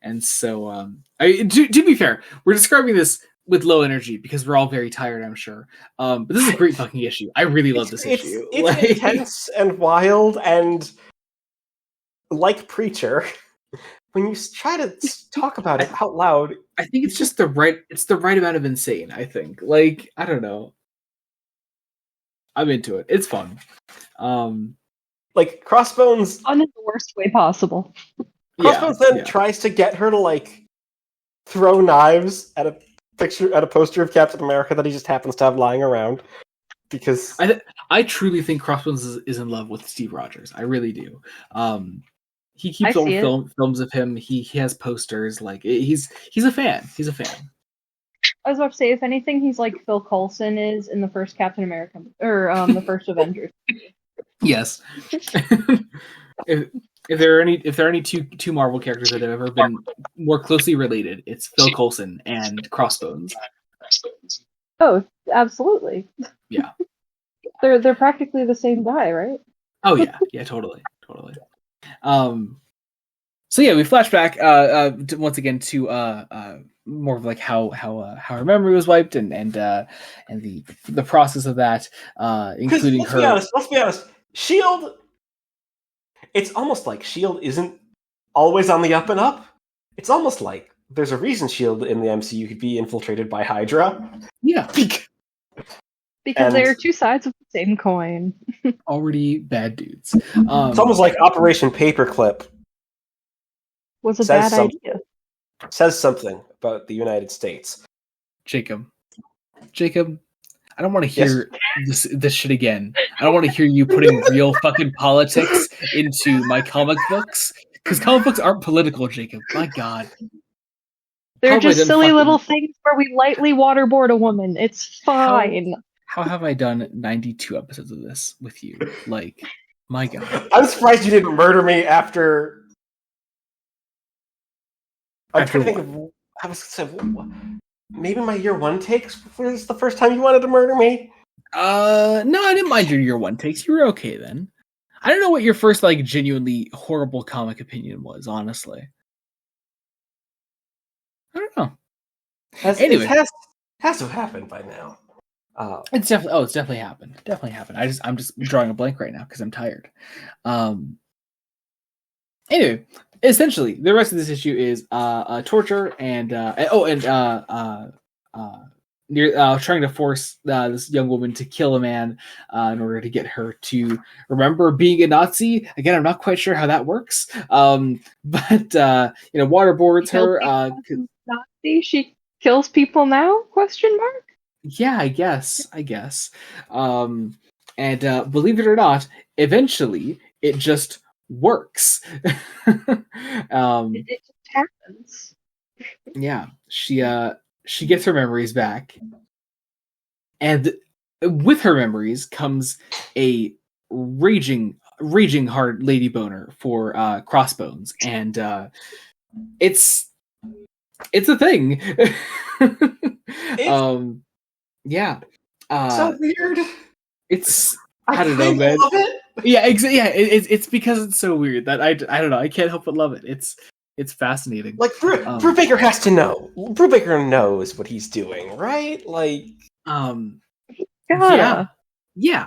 And so, to be fair, we're describing this with low energy because we're all very tired, I'm sure. But this is a great fucking issue. I really love this issue. It's intense and wild, and like Preacher, when you try to talk about it out loud, I think it's just the right amount of insane. I think, I don't know. I'm into it. It's fun. Crossbones. Fun in the worst way possible. Crossbones tries to get her to throw knives at a poster of Captain America that he just happens to have lying around. Because I truly think Crossbones is in love with Steve Rogers. I really do. He keeps old films of him. He has posters. He's a fan. He's a fan. I was about to say, if anything, he's like Phil Coulson is in the first Captain America, or the first Avengers. Yes. if there are any two Marvel characters that have ever been more closely related, it's Phil Coulson and Crossbones. Oh, absolutely. Yeah. They're practically the same guy, right? Oh yeah, totally. So yeah, we flash back once again to more of like how her memory was wiped and the process of that, including let's her. Let's be honest. Shield. It's almost like Shield isn't always on the up and up. It's almost like there's a reason Shield in the MCU could be infiltrated by Hydra. Yeah, because they are two sides of the same coin. Already bad dudes. It's almost like Operation Paperclip Was a bad idea. Says something about the United States. Jacob, I don't want to hear this shit again. I don't want to hear you putting real fucking politics into my comic books, because comic books aren't political, Jacob. My God. They're just silly little things where we lightly waterboard a woman. It's fine. How have I done 92 episodes of this with you? Like, my God. I'm surprised you didn't murder me after... I'm trying to think of... I was saying, maybe my year one takes was the first time you wanted to murder me? No, I didn't mind your year one takes. You were okay then. I don't know what your first, like, genuinely horrible comic opinion was, honestly. I don't know. Anyway. It has to have happened by now. It's definitely happened. Definitely happened. I'm just drawing a blank right now because I'm tired. Anyway, essentially, the rest of this issue is torture and trying to force this young woman to kill a man in order to get her to remember being a Nazi. Again, I'm not quite sure how that works. But waterboards her. Nazi? She kills people now? Question mark. Yeah, I guess. And believe it or not, eventually it just works. It just happens. Yeah, she gets her memories back, and with her memories comes a raging hard lady boner for Crossbones, and it's a thing. Yeah. So weird. I don't know, man. Love it. Yeah, it's because it's so weird that I don't know. I can't help but love it. It's fascinating. Like Brubaker has to know. Brubaker knows what he's doing, right? Like, yeah.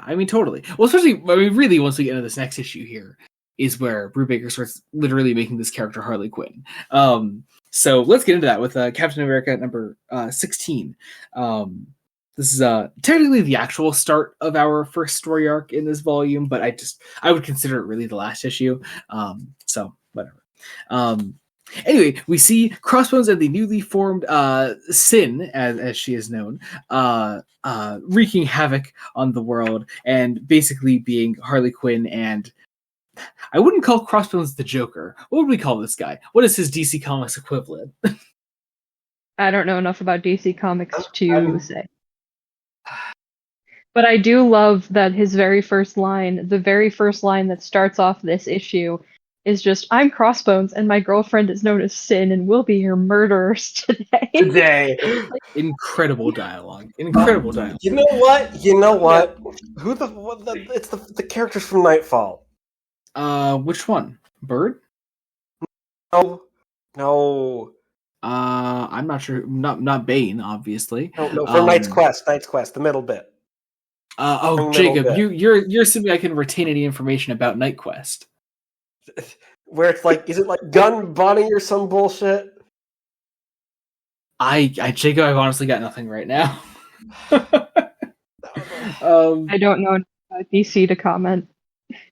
I mean, totally. Well, especially really once we get into this next issue here is where Brubaker starts literally making this character Harley Quinn. So let's get into that with Captain America number 16. This is technically the actual start of our first story arc in this volume, but I would consider it really the last issue. So whatever. Anyway, we see Crossbones and the newly formed Sin, as she is known, wreaking havoc on the world and basically being Harley Quinn. And I wouldn't call Crossbones the Joker. What would we call this guy? What is his DC Comics equivalent? I don't know enough about DC Comics to say. But I do love that his the very first line that starts off this issue is just, I'm Crossbones and my girlfriend is known as Sin and we'll be your murderers today. Incredible dialogue. Incredible dialogue. You know what? Yeah. Who it's the characters from Nightfall. Which one? Bird? No. I'm not sure. Not Bane, obviously. No, from Knight's Quest, the middle bit. Jacob, you're assuming I can retain any information about Night Quest. Where it's like, is it like Gun Bunny or some bullshit? Jacob, I've honestly got nothing right now. I don't know about DC to comment.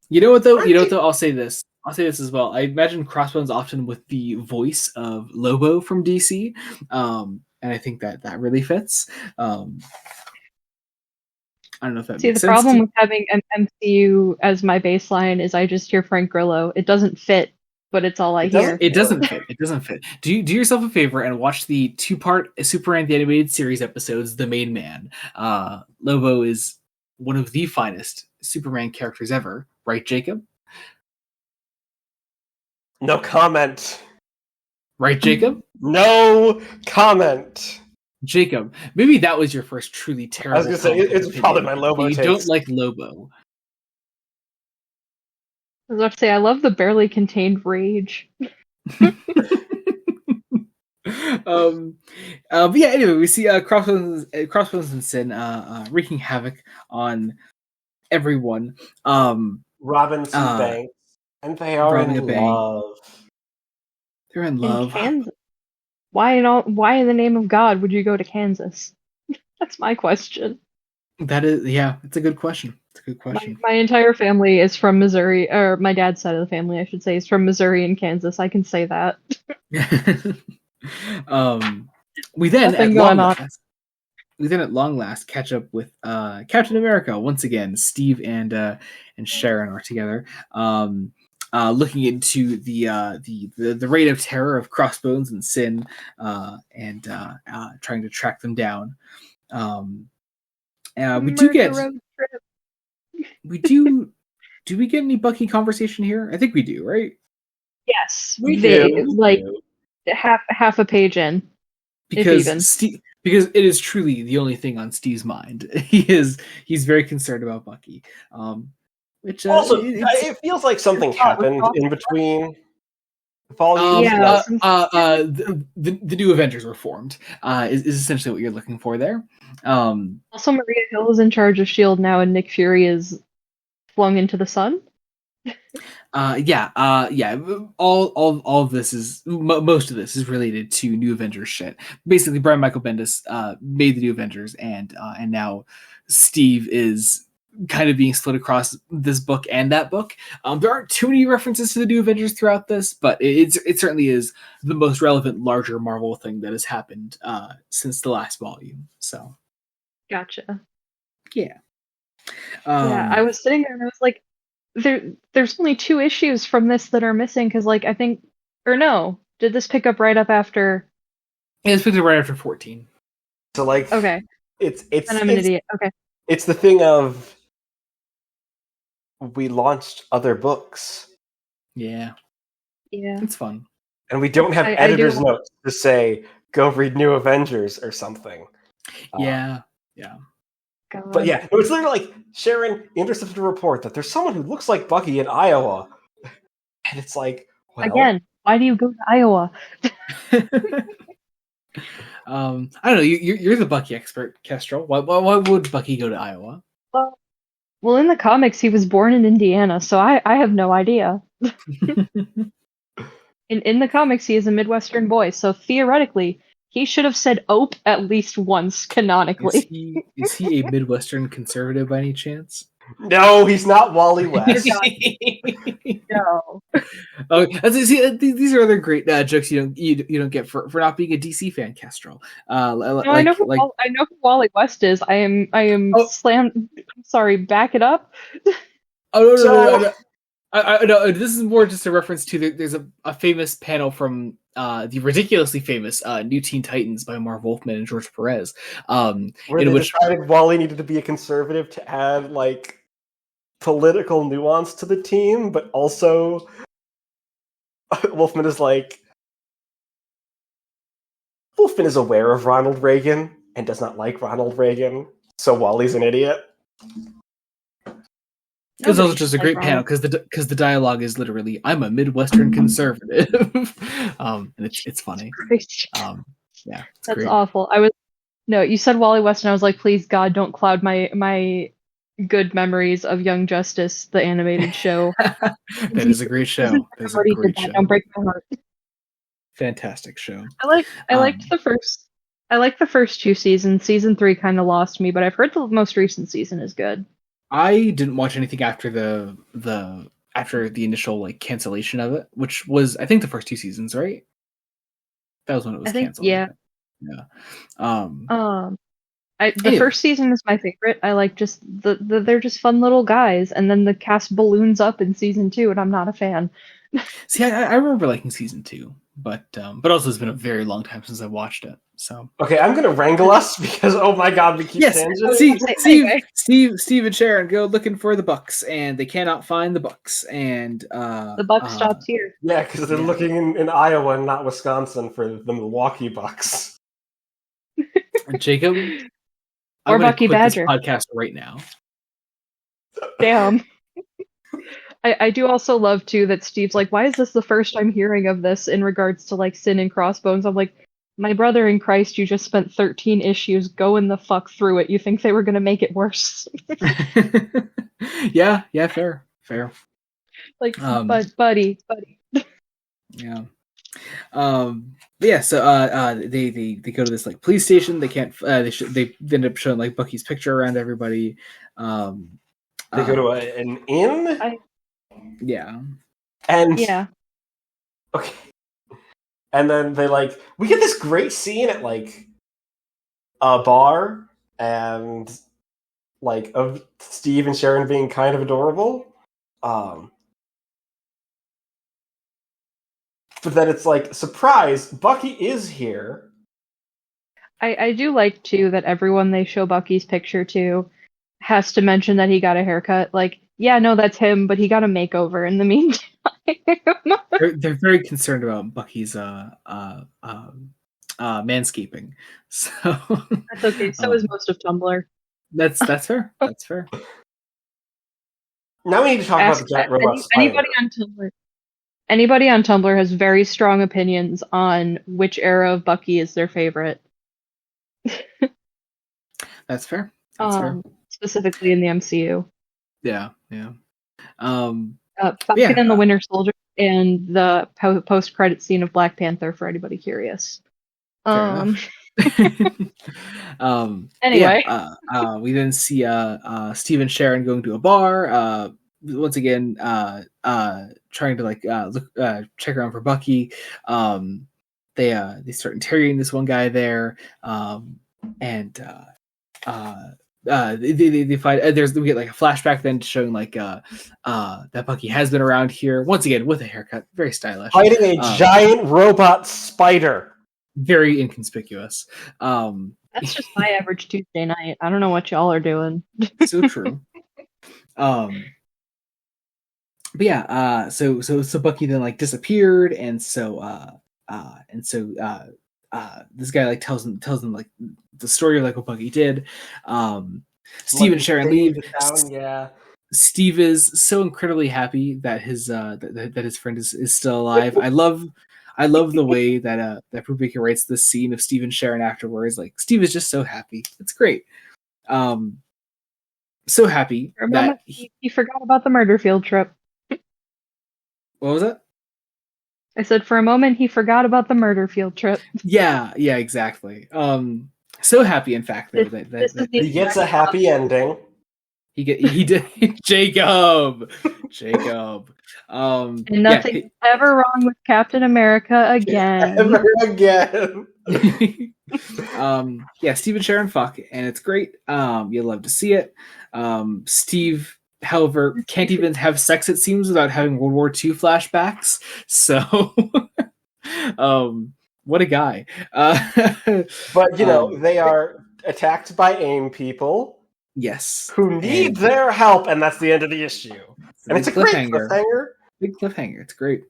You know what though? I'll say this as well. I imagine Crossbones often with the voice of Lobo from DC, and I think that really fits. I don't know if that makes sense. See, the problem with having an MCU as my baseline is I just hear Frank Grillo. It doesn't fit, but it's all I hear. It doesn't fit. Do yourself a favor and watch the 2-part Superman the Animated Series episodes, The Main Man. Lobo is one of the finest Superman characters ever. Right, Jacob? No comment. Right, Jacob? No comment. Jacob, maybe that was your first truly terrible. I was gonna say it's probably my Lobo You takes. don't like Lobo. I was about to say, I love the barely contained rage. But yeah, anyway, we see Crossbones and Sin wreaking havoc on everyone. Robin C. Banks, and they are in love. They're in love. Kansas. Why in the name of God would you go to Kansas? That's my question. That is, it's a good question. It's a good question. My entire family is from Missouri, or my dad's side of the family, I should say, is from Missouri and Kansas. I can say that. We then at long last catch up with Captain America once again. Steve and Sharon are together, looking into the reign of terror of Crossbones and Sin, and trying to track them down. We do get. Do we get any Bucky conversation here? I think we do, right? Yes, we do. Like half a page in, because it is truly the only thing on Steve's mind. He's very concerned about Bucky. Which also it feels like something happened in between volumes. The new Avengers were formed. Is essentially what you're looking for there. Also, Maria Hill is in charge of S.H.I.E.L.D. now, and Nick Fury is flung into the sun. All of this is most of this is related to New Avengers shit. Basically, Brian Michael Bendis made the New Avengers, and now Steve is kind of being split across this book and that book. There aren't too many references to the New Avengers throughout this, but it certainly is the most relevant, larger Marvel thing that has happened since the last volume. So, gotcha. Yeah. I was sitting there and I was like, there's only 2 issues from this that are missing because, like, I think, or no, did this pick up right up after? Yeah, it's picked up right after 14. So, like, okay, it's and I'm an idiot. Okay, it's the thing of we launched other books. Yeah, it's fun, and we don't have editor's notes to say go read New Avengers or something. Yeah. God. But yeah, it's literally like Sharon intercepted a report that there's someone who looks like Bucky in Iowa, and it's like, well, again, why do you go to Iowa? I don't know. You're the Bucky expert, Kestrel. Why would Bucky go to Iowa? Well, in the comics, he was born in Indiana, so I have no idea. in the comics, he is a Midwestern boy, so theoretically, he should have said "ope" at least once, canonically. Is he a Midwestern conservative by any chance? No, he's not Wally West. No. These are other great jokes you don't get for not being a DC fan, Kestrel. I know who Wally West is. I am slammed. I'm sorry, back it up. No. No, this is more just a reference to there's a famous panel from the ridiculously famous New Teen Titans by Marv Wolfman and George Perez, where they decided Wally needed to be a conservative to add like political nuance to the team, but also Wolfman is aware of Ronald Reagan and does not like Ronald Reagan, so Wally's an idiot. It was also just a great panel because the dialogue is literally, "I'm a Midwestern conservative," and it's funny. Yeah, that's great. Awful. You said Wally West, and I was like, please God, don't cloud my good memories of Young Justice, the animated show. That is a great show. That's a great show. Don't break my heart. Fantastic show. I liked the first 2 seasons. Season 3 kind of lost me, but I've heard the most recent season is good. I didn't watch anything after the initial like cancellation of it, which was I think the first 2 seasons, right? That was when it was canceled. Yeah. The first season is my favorite. I like just they're just fun little guys, and then the cast balloons up in season 2, and I'm not a fan. See, I remember liking season 2, but also it's been a very long time since I watched it. So okay, I'm gonna wrangle us because oh my God, we keep tangents. Steve and Sharon go looking for the Bucks, and they cannot find the Bucks, and the Buck stops here. Yeah, because they're looking in Iowa and not Wisconsin for the Milwaukee Bucks. Jacob, Or I'm Bucky quit Badger. this podcast right now. Damn. I do also love too that Steve's like, why is this the first I'm hearing of this in regards to like Sin and Crossbones? I'm like, my brother in Christ, you just spent 13 issues going the fuck through it. You think they were gonna make it worse? Yeah, fair. Like, but buddy. Yeah. Yeah, so they go to this like police station. They can't they end up showing like Bucky's picture around everybody. They go to an inn? Yeah. And yeah. Okay. And then we get this great scene at like a bar and like of Steve and Sharon being kind of adorable. But then it's like, surprise, Bucky is here. I do like too that everyone they show Bucky's picture to has to mention that he got a haircut. Like, yeah, no, that's him, but he got a makeover in the meantime. They're very concerned about Bucky's manscaping. So That's okay. So is most of Tumblr. That's fair. That's fair. Now we need to talk about the giant robot spider. Anybody on Tumblr has very strong opinions on which era of Bucky is their favorite. That's fair. That's fair. Specifically in the MCU. Yeah. Falcon and the Winter Soldier and the post-credit scene of Black Panther for anybody curious. Anyway, we then see Steve and Sharon going to a bar. Once again, trying to like check around for Bucky. They start interrogating this one guy there, and they find we get like a flashback then showing like that Bucky has been around here once again with a haircut, very stylish, fighting a giant robot spider. Very inconspicuous. That's just my average Tuesday night. I don't know what y'all are doing. So true. But yeah, so Bucky then like disappeared, and so this guy like tells them like the story of like what Bucky did. Steve and Sharon leave. Yeah. Steve is so incredibly happy that his that his friend is still alive. I love the way that Pubika writes this scene of Steve and Sharon afterwards. Like, Steve is just so happy. It's great. So happy that he forgot about the murder field trip. What was that? I said for a moment he forgot about the murder field trip. Yeah, exactly. So happy, in fact, that he gets a happy ending. He did. Jacob. And nothing ever wrong with Captain America again. Ever again. Yeah, Steve and Sharon fuck, and it's great. You'll love to see it. Steve, however, can't even have sex, it seems, without having World War II flashbacks. So, what a guy. But, they are attacked by AIM people. Yes. Who need their help, and that's the end of the issue. And it's a great cliffhanger. Big cliffhanger. It's great.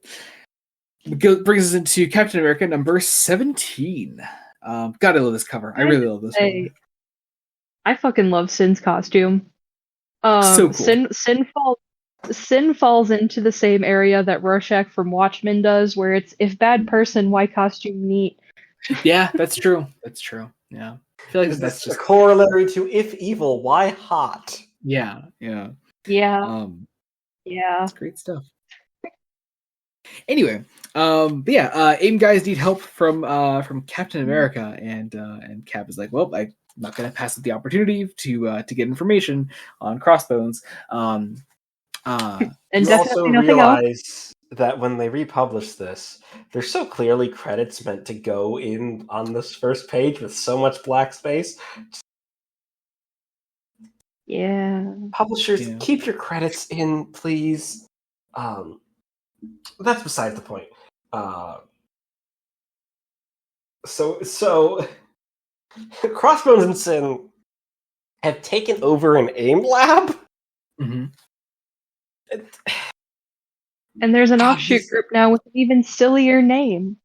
It brings us into Captain America number 17. God, I love this cover. I really love this one. I fucking love Sin's costume. So cool. Sin falls into the same area that Rorschach from Watchmen does, where it's if bad person, why costume neat? Yeah, that's true. Yeah. I feel like that's just a corollary to if evil, why hot? Yeah. It's great stuff. Anyway, but yeah, AIM guys need help from Captain America, and Cap is like, well, I'm not gonna pass up the opportunity to get information on Crossbones. And you also realize that when they republish this, there's so clearly credits meant to go in on this first page with so much black space. Yeah. Publishers, keep your credits in, please. That's beside the point. So Crossbones and Sin have taken over an AIM lab. Mm-hmm. And there's an offshoot group now with an even sillier name.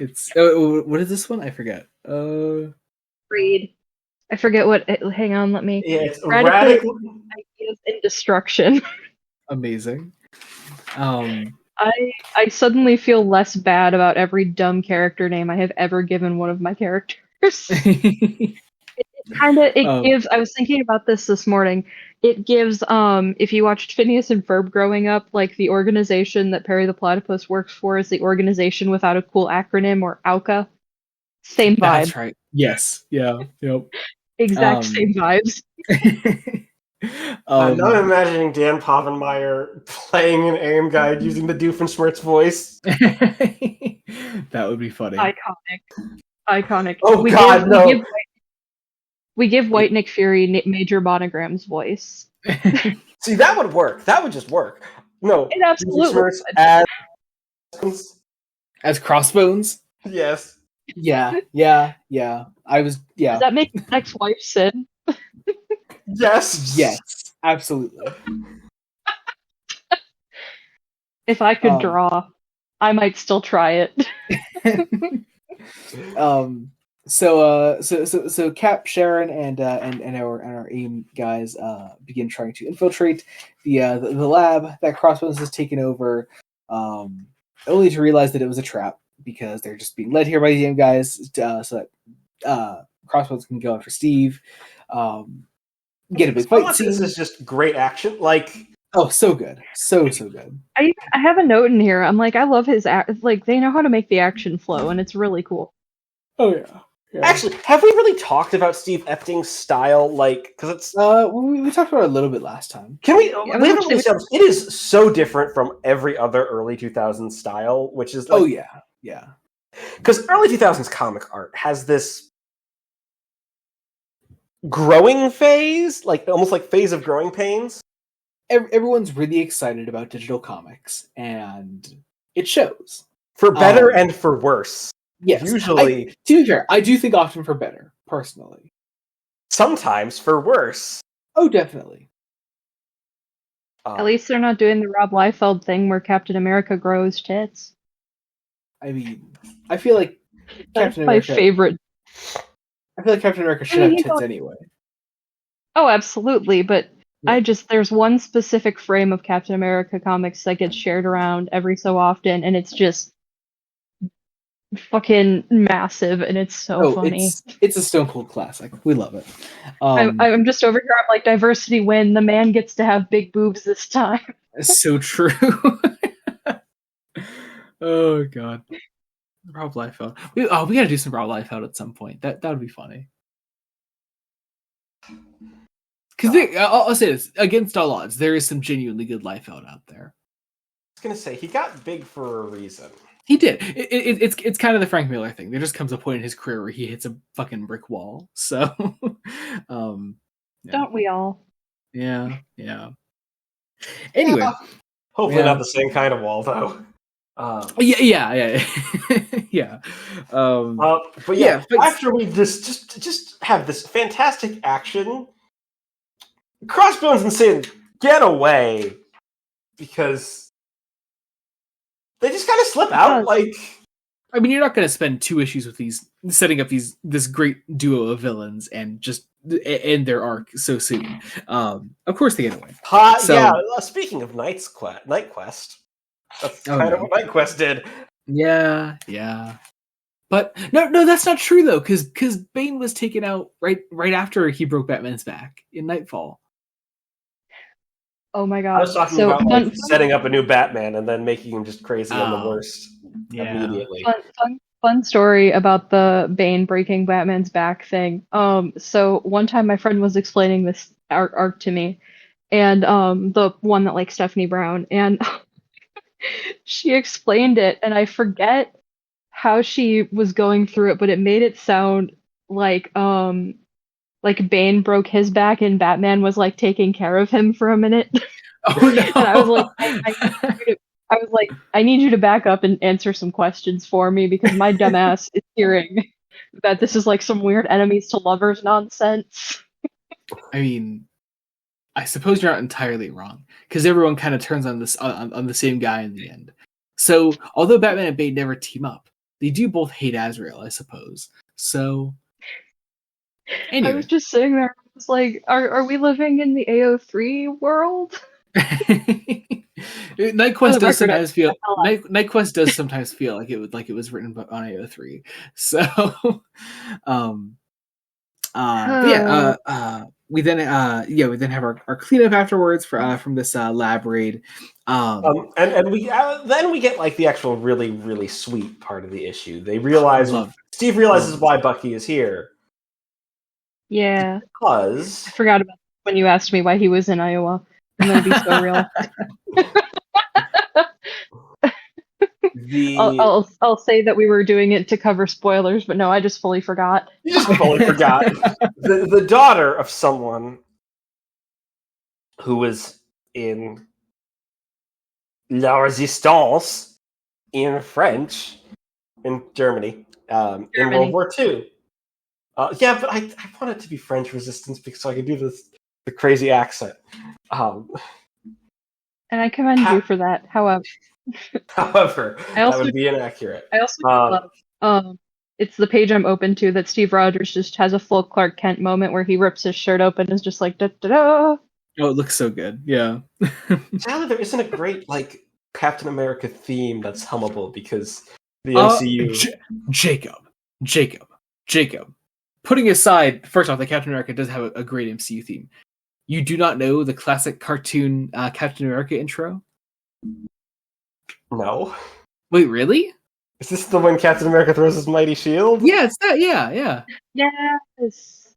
It's what is this one? I forget. Read. I forget what. Hang on, let me. Yeah, it's Radical radical. Ideas in Destruction. Amazing. I suddenly feel less bad about every dumb character name I have ever given one of my characters. It gives. I was thinking about this morning. It gives. If you watched Phineas and Ferb growing up, like the organization that Perry the Platypus works for is the organization without a cool acronym, or ALCA. Same vibe. That's right. Yes. Yeah. Yep. Exact same vibes. I'm not imagining Dan Povenmire playing an AIM guide using the Doofenshmirtz voice. That would be funny. Iconic. Oh God, no! We give White Nick Fury Major Bonogram's voice. See, that would work. That would just work. No, it absolutely would. As Crossbones. Yes. Yeah. I was. Yeah. Does that make the next wife Sid? Yes, absolutely. If I could draw, I might still try it. So Cap, Sharon, and our AIM guys begin trying to infiltrate the lab that Crossbones has taken over, only to realize that it was a trap because they're just being led here by the AIM guys so that Crossbones can go after Steve. Get a big fight scene. This is just great action. Like, oh, so good, so good. I have a note in here. I'm like, I love his like they know how to make the action flow, and it's really cool. Oh yeah. Actually, have we really talked about Steve Epting's style? Like, because it's we talked about it a little bit last time. Can we? It is so different from every other early 2000s style, which is like, oh yeah. Because early 2000s comic art has this growing phase, like almost like phase of growing pains. Everyone's really excited about digital comics, and it shows for better and for worse. Yes, usually. To be fair, I do think often for better, personally. Sometimes for worse. Oh, definitely. At least they're not doing the Rob Liefeld thing where Captain America grows tits. I mean, I feel like Captain America. My favorite. I feel like Captain America should have tits anyway. Oh, absolutely, but yeah. There's one specific frame of Captain America comics that gets shared around every so often, and it's just fucking massive, and it's so funny. It's a Stone Cold classic. We love it. I'm just over here. I'm like, diversity win. The man gets to have big boobs this time. So true. Oh god. Rob Liefeld. We gotta do some Rob Liefeld at some point. That would be funny. Because I'll say this, against all odds, there is some genuinely good Liefeld out there. I was gonna say he got big for a reason. He did. It's kind of the Frank Miller thing. There just comes a point in his career where he hits a fucking brick wall. So, yeah. Don't we all? Yeah. Anyway, hopefully not the same kind of wall though. Yeah. But yeah, after we just have this fantastic action, Crossbones and Sid get away because they just kind of slip out. Like, I mean, you're not going to spend 2 issues with setting up this great duo of villains and just end their arc so soon. Of course, they get away. Speaking of Night Quest. That's kind of what Night Quest did. Yeah. But no, that's not true though, because Bane was taken out right after he broke Batman's back in Nightfall. Oh my god! I was talking about setting up a new Batman and then making him just crazy on the worst immediately. Fun story about the Bane breaking Batman's back thing. So one time my friend was explaining this arc to me, and the one that like Stephanie Brown, and she explained it, and I forget how she was going through it, but it made it sound like Bane broke his back and Batman was like taking care of him for a minute. Oh no! And I was like, I need you to back up and answer some questions for me because my dumbass is hearing that this is like some weird enemies to lovers nonsense. I mean, I suppose you're not entirely wrong because everyone kind of turns on this on the same guy in the end. So although Batman and Bane never team up, they do both hate Azrael, I suppose. So, anyway. I was just sitting there. I was like, "Are we living in the AO3 world?" Night Quest does sometimes feel Night Quest does sometimes feel like it was written on AO3. So, we then have our cleanup afterwards from this lab raid. And we then we get like the actual really, really sweet part of the issue. They realize Steve realizes why Bucky is here. Yeah, because I forgot about when you asked me why he was in Iowa. I'm gonna be so real. I'll say that we were doing it to cover spoilers, but no, I just fully forgot. You just fully forgot. The daughter of someone who was in La Resistance in French in Germany. In World War II. Yeah, but I want it to be French Resistance because so I can do the crazy accent. And I commend you for that. However, that would be inaccurate. I also love it's the page I'm open to that Steve Rogers just has a full Clark Kent moment where he rips his shirt open and is just like da da da. Oh, it looks so good. Yeah. Sadly, there isn't a great like Captain America theme that's hummable because the MCU. Jacob. Putting aside, first off, that Captain America does have a great MCU theme. You do not know the classic cartoon Captain America intro? No. Wait, really? Is this the one Captain America throws his mighty shield? Yeah, it's that. Yeah. Yes.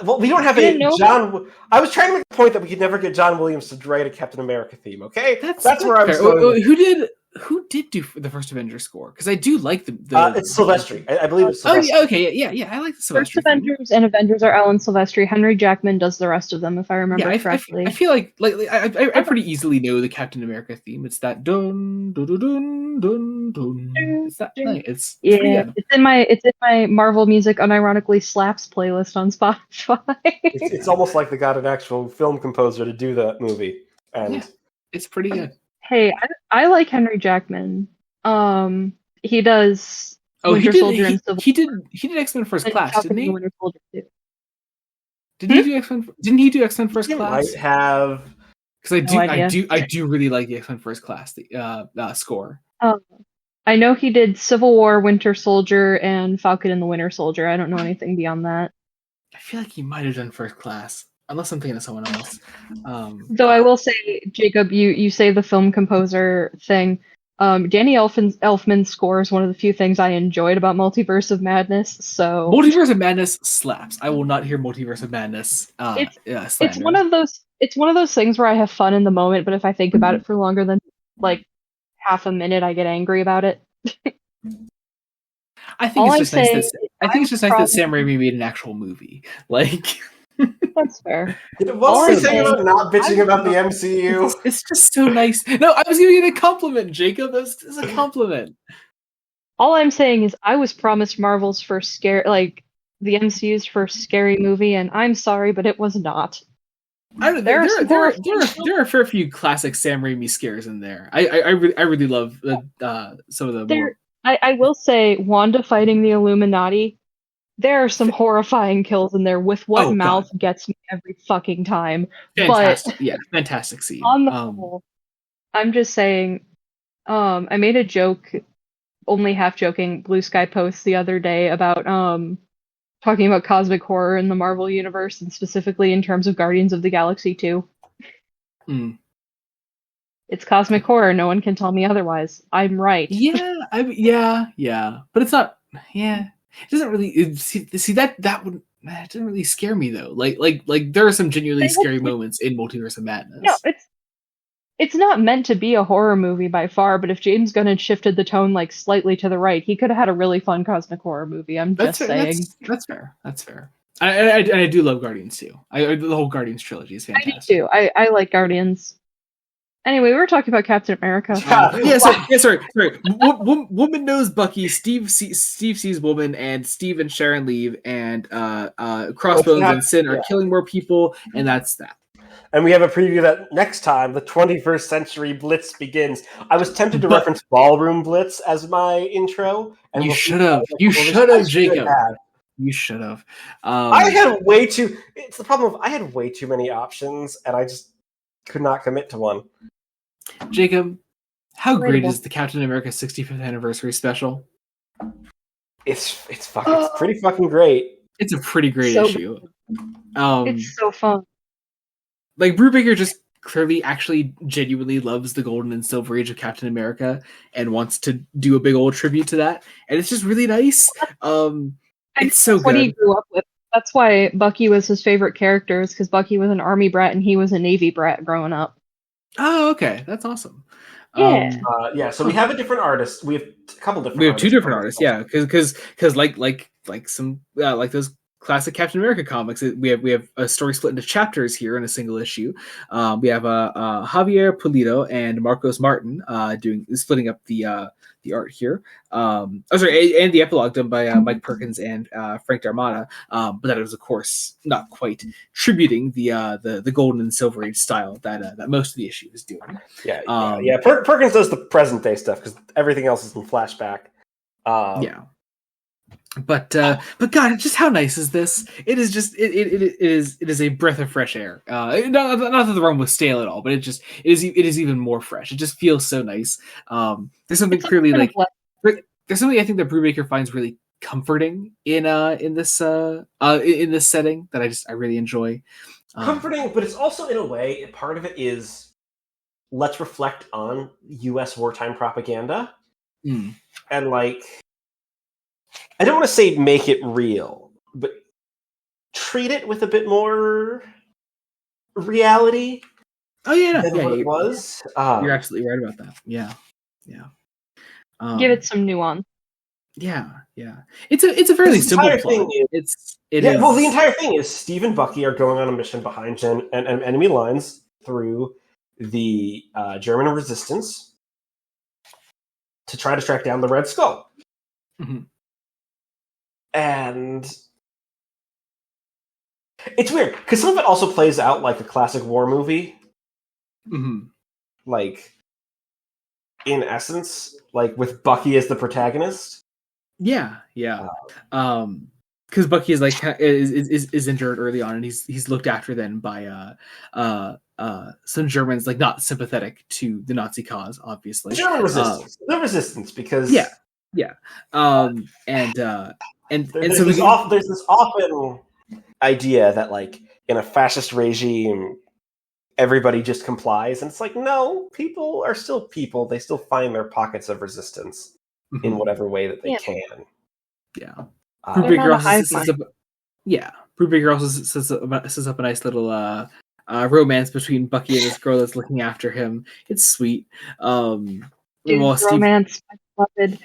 Well, we don't have any John. I was trying to make a point that we could never get John Williams to write a Captain America theme. Okay, that's where I was going. Who did do the first Avengers score? Because I do like the it's Silvestri. I believe it's Silvestri. Oh, okay, yeah. I like the Silvestri. First Avengers and Avengers are Alan Silvestri. Henry Jackman does the rest of them, if I remember correctly. I feel like I pretty easily know the Captain America theme. It's that dun dun dun dun dun dun. It's that thing. It's in my Marvel music unironically slaps playlist on Spotify. It's almost like they got an actual film composer to do that movie, and it's pretty good. Hey, I like Henry Jackman. He does Winter Soldier and Civil War. He did X-Men First Class, didn't he? Winter Soldier too. Didn't he do X-Men First Class? Might have, because I do really like the X-Men First Class score. I know he did Civil War, Winter Soldier, and Falcon and the Winter Soldier. I don't know anything beyond that. I feel like he might have done First Class. Unless I'm thinking of someone else. Though I will say, Jacob, you say the film composer thing. Danny Elfman's score is one of the few things I enjoyed about Multiverse of Madness. So Multiverse of Madness slaps. I will not hear Multiverse of Madness. It's one of those things where I have fun in the moment, but if I think about it for longer than like half a minute, I get angry about it. I think it's just nice that Sam Raimi made an actual movie. Like. That's fair. What were you saying about not bitching about the MCU? It's just so nice. No, I was giving you a compliment, Jacob. That's a compliment. All I'm saying is I was promised Marvel's first the MCU's first scary movie, and I'm sorry, but it was not. There are a fair few classic Sam Raimi scares in there. I really love some of the. I will say, Wanda fighting the Illuminati. There are some horrifying kills in there with what mouth gets me every fucking time. Fantastic. Fantastic scene. On the whole, I'm just saying, I made a joke, only half joking, Blue Sky post the other day about talking about cosmic horror in the Marvel Universe, and specifically in terms of Guardians of the Galaxy 2. It's cosmic horror. No one can tell me otherwise. I'm right. Yeah. But it's not. Yeah. It doesn't really see that would. It doesn't really scare me though. Like there are some genuinely scary moments in Multiverse of Madness. No, it's not meant to be a horror movie by far. But if James Gunn had shifted the tone like slightly to the right, he could have had a really fun cosmic horror movie. Just saying. That's fair. I do love Guardians too. The whole Guardians trilogy is fantastic. I do too. I like Guardians. Anyway, we were talking about Captain America. Sorry. Woman knows Bucky. Steve sees Woman, and Steve and Sharon leave, and Crossbones and Sin are killing more people, and that's that. and we have a preview that next time the 21st Century Blitz begins. I was tempted to reference Ballroom Blitz as my intro, and you should have. You should have, Jacob. You should have. I had way too. It's the problem of I had way too many options, and I just could not commit to one. Jacob, how great is the Captain America 65th anniversary special? It's pretty fucking great. It's a pretty great issue. It's so fun. Like Brubaker just clearly actually genuinely loves the golden and silver age of Captain America and wants to do a big old tribute to that, and it's just really nice. It's so good. What he grew up with. That's why Bucky was his favorite character, is because Bucky was an Army brat and he was a Navy brat growing up. Oh, okay, that's awesome. Yeah. So we have a different artist. We have a couple different. We have two different artists. Yeah, because like some like those classic Captain America comics, we have a story split into chapters here in a single issue. We have Javier Pulido and Marcos Martin splitting up the art here. And the epilogue done by Mike Perkins and Frank D'Armata. But that is, of course, not quite tributing the golden and silver age style that most of the issue is doing. Yeah. Perkins does the present day stuff because everything else is in flashback. But God, just how nice is this? It is just it is a breath of fresh air. Not that the rum was stale at all, but it is even more fresh. It just feels so nice. There's something clearly there's something I think that Brubaker finds really comforting in this setting that I really enjoy. Comforting, but it's also in a way part of it is let's reflect on U.S. wartime propaganda and like. I don't want to say make it real, but treat it with a bit more reality. Oh yeah, than what it was. You're absolutely right about that. Yeah. Give it some nuance. Yeah. It's a fairly simple plot. The entire thing is Steve and Bucky are going on a mission behind enemy lines through the German resistance to try to track down the Red Skull. Mm-hmm. And it's weird because some of it also plays out like a classic war movie. Mm-hmm. Like, in essence, like with Bucky as the protagonist. Yeah. Because Bucky is injured early on, and he's looked after then by some Germans, like not sympathetic to the Nazi cause, obviously. German resistance, the resistance, because there's this often idea that like in a fascist regime everybody just complies, and it's like no, people are still people. They still find their pockets of resistance in whatever way that they can. Brubaker also sets up a nice little romance between Bucky and this girl that's looking after him. It's sweet. Romance, my beloved.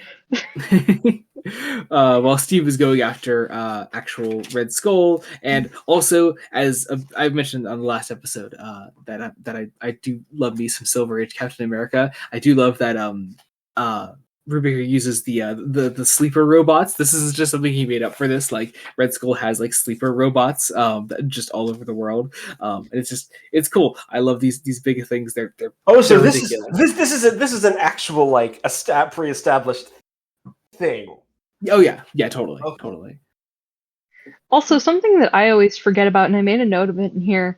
While Steve is going after actual Red Skull, and also as I've mentioned on the last episode, that I do love me some Silver Age Captain America. I do love that Brubaker uses the sleeper robots. This is just something he made up for this. Like Red Skull has like sleeper robots just all over the world, and it's cool. I love these big things. They're so this is an actual like a pre-established thing. Oh yeah, totally, totally. Also, something that I always forget about, and I made a note of it in here.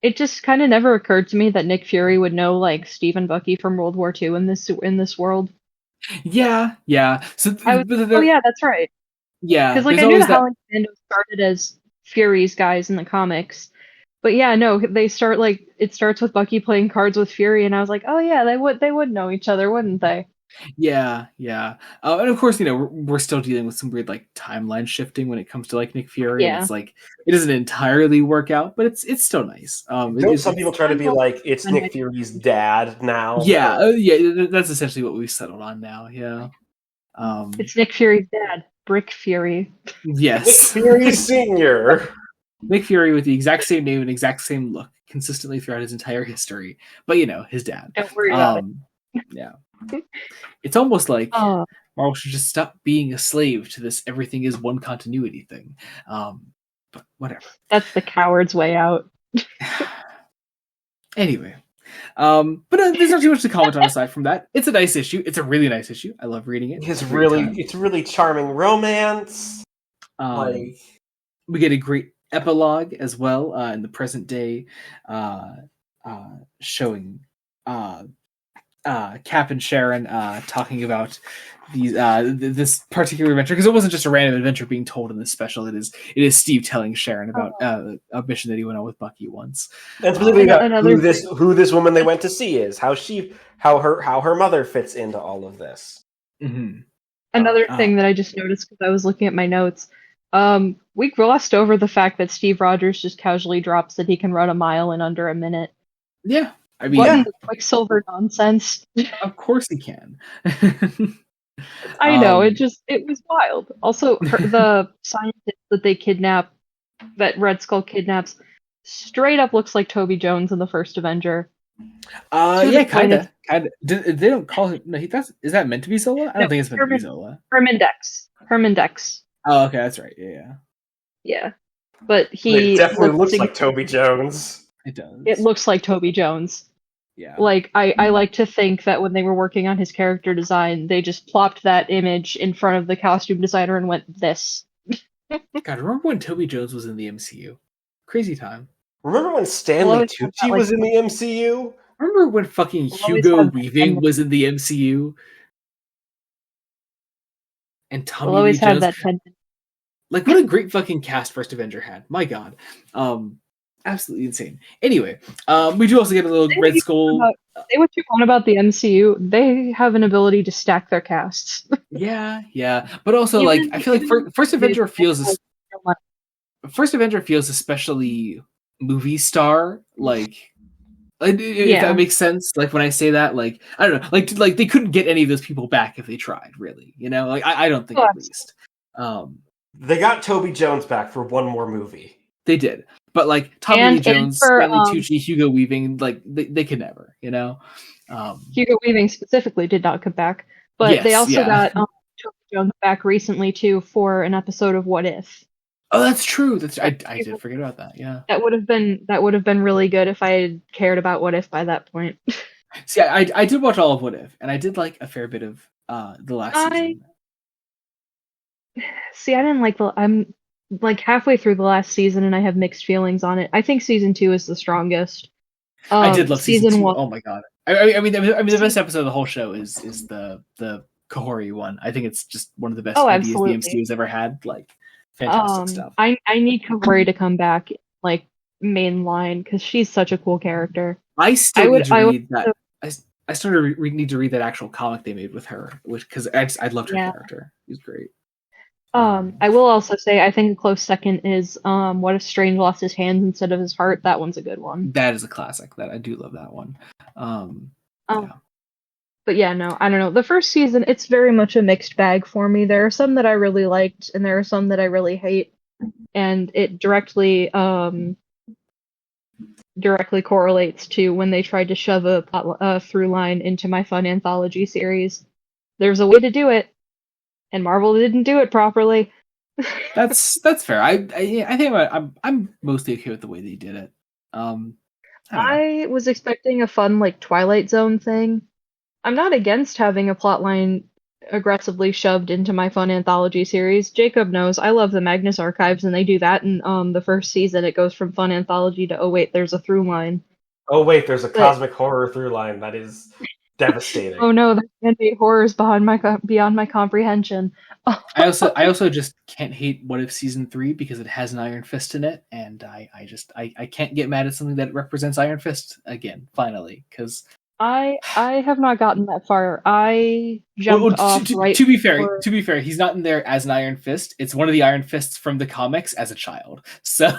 It just kind of never occurred to me that Nick Fury would know like Steve and Bucky from World War II in this world. Yeah. So that's right. Yeah, because like I knew that Howling Commando started as Fury's guys in the comics, but yeah, no, they start like it starts with Bucky playing cards with Fury, and I was like, oh yeah, they would know each other, wouldn't they? Yeah. And of course, we're still dealing with some weird like timeline shifting when it comes to like Nick Fury. Yeah. It's like it doesn't entirely work out, but it's still nice. Don't some people try to be like it's Nick Fury's dad now? Yeah, that's essentially what we've settled on now. Yeah. It's Nick Fury's dad, Brick Fury. Yes. Nick Fury Sr. Nick Fury with the exact same name and exact same look consistently throughout his entire history. But his dad. Don't worry about it. Yeah. It's almost like Marvel should just stop being a slave to this everything is one continuity thing. But whatever. That's the coward's way out. Anyway, but there's not too much to comment on aside from that. It's a nice issue. It's a really nice issue. I love reading it. It's really charming romance. We get a great epilogue as well in the present day, showing Cap and Sharon talking about these this particular adventure, because it wasn't just a random adventure being told in this special. It is Steve telling Sharon about a mission that he went on with Bucky once, and specifically about who this woman they went to see is, how her mother fits into all of this. Mm-hmm. Another thing that I just noticed because I was looking at my notes, we glossed over the fact that Steve Rogers just casually drops that he can run a mile in under a minute. Yeah. I mean, Quicksilver nonsense. Of course he can. I know, it was wild. Also, the scientist that Red Skull kidnaps, straight up looks like Toby Jones in the first Avenger. Yeah, kind of. They don't call him. No, is that meant to be Zola? I don't think it's meant to be Zola. Herman Dex. Oh, okay, that's right. Yeah. But it definitely looks like Toby Jones. It does. It looks like Toby Jones. Yeah. Like, I like to think that when they were working on his character design, they just plopped that image in front of the costume designer and went, this. God, remember when Toby Jones was in the MCU? Crazy time. Remember when Stanley Tucci was in the MCU? Remember when fucking Hugo Weaving was in the MCU? And Tommy Lee Jones? Have that tension. Like, what a great fucking cast First Avenger had. My God. Absolutely insane. Anyway, we do also get a little Red Skull. Say what you want about the MCU, they have an ability to stack their casts. Yeah. But also, I feel like First Avenger feels especially movie star, if that makes sense. Like, when I say that, I don't know, like they couldn't get any of those people back if they tried, really. You know, I don't think at least. They got Toby Jones back for one more movie. They did. But Tommy Lee Jones, Stanley Tucci, Hugo Weaving, they could never, you know. Hugo Weaving specifically did not come back, but they also got Toby Jones back recently too for an episode of What If. Oh, that's true. I did forget about that. Yeah, that would have been really good if I had cared about What If by that point. See, I did watch all of What If, and I did like a fair bit of the last season. See, I didn't like I'm halfway through the last season, and I have mixed feelings on it. I think season 2 is the strongest. I did love season 2. Oh my god! I mean, the best episode of the whole show is the Kahori one. I think it's just one of the best ideas the MCU has ever had. Fantastic stuff. I need Kahori to come back, mainline, because she's such a cool character. I still need to read that. I still need to read that actual comic they made with her, because I loved her character. She's great. I will also say I think a close second is What If Strange Lost His Hands Instead of His Heart. That one's a good one. That is a classic. That I do love that one. But yeah, no, I don't know. The first season, it's very much a mixed bag for me. There are some that I really liked, and there are some that I really hate, and it directly correlates to when they tried to shove a through line into my fun anthology series. There's a way to do it. And Marvel didn't do it properly. That's fair. I think I'm mostly okay with the way they did it. I was expecting a fun Twilight Zone thing. I'm not against having a plotline aggressively shoved into my fun anthology series. Jacob knows I love the Magnus Archives, and they do that in the first season. It goes from fun anthology to there's a through line. Oh wait, there's a cosmic horror through line. That is devastating. Oh no, there can be horrors beyond my comprehension. I also just can't hate What If season 3 because it has an Iron Fist in it, and I can't get mad at something that represents Iron Fist again. Finally, because I have not gotten that far. I jumped off right. To be fair, he's not in there as an Iron Fist. It's one of the Iron Fists from the comics as a child. So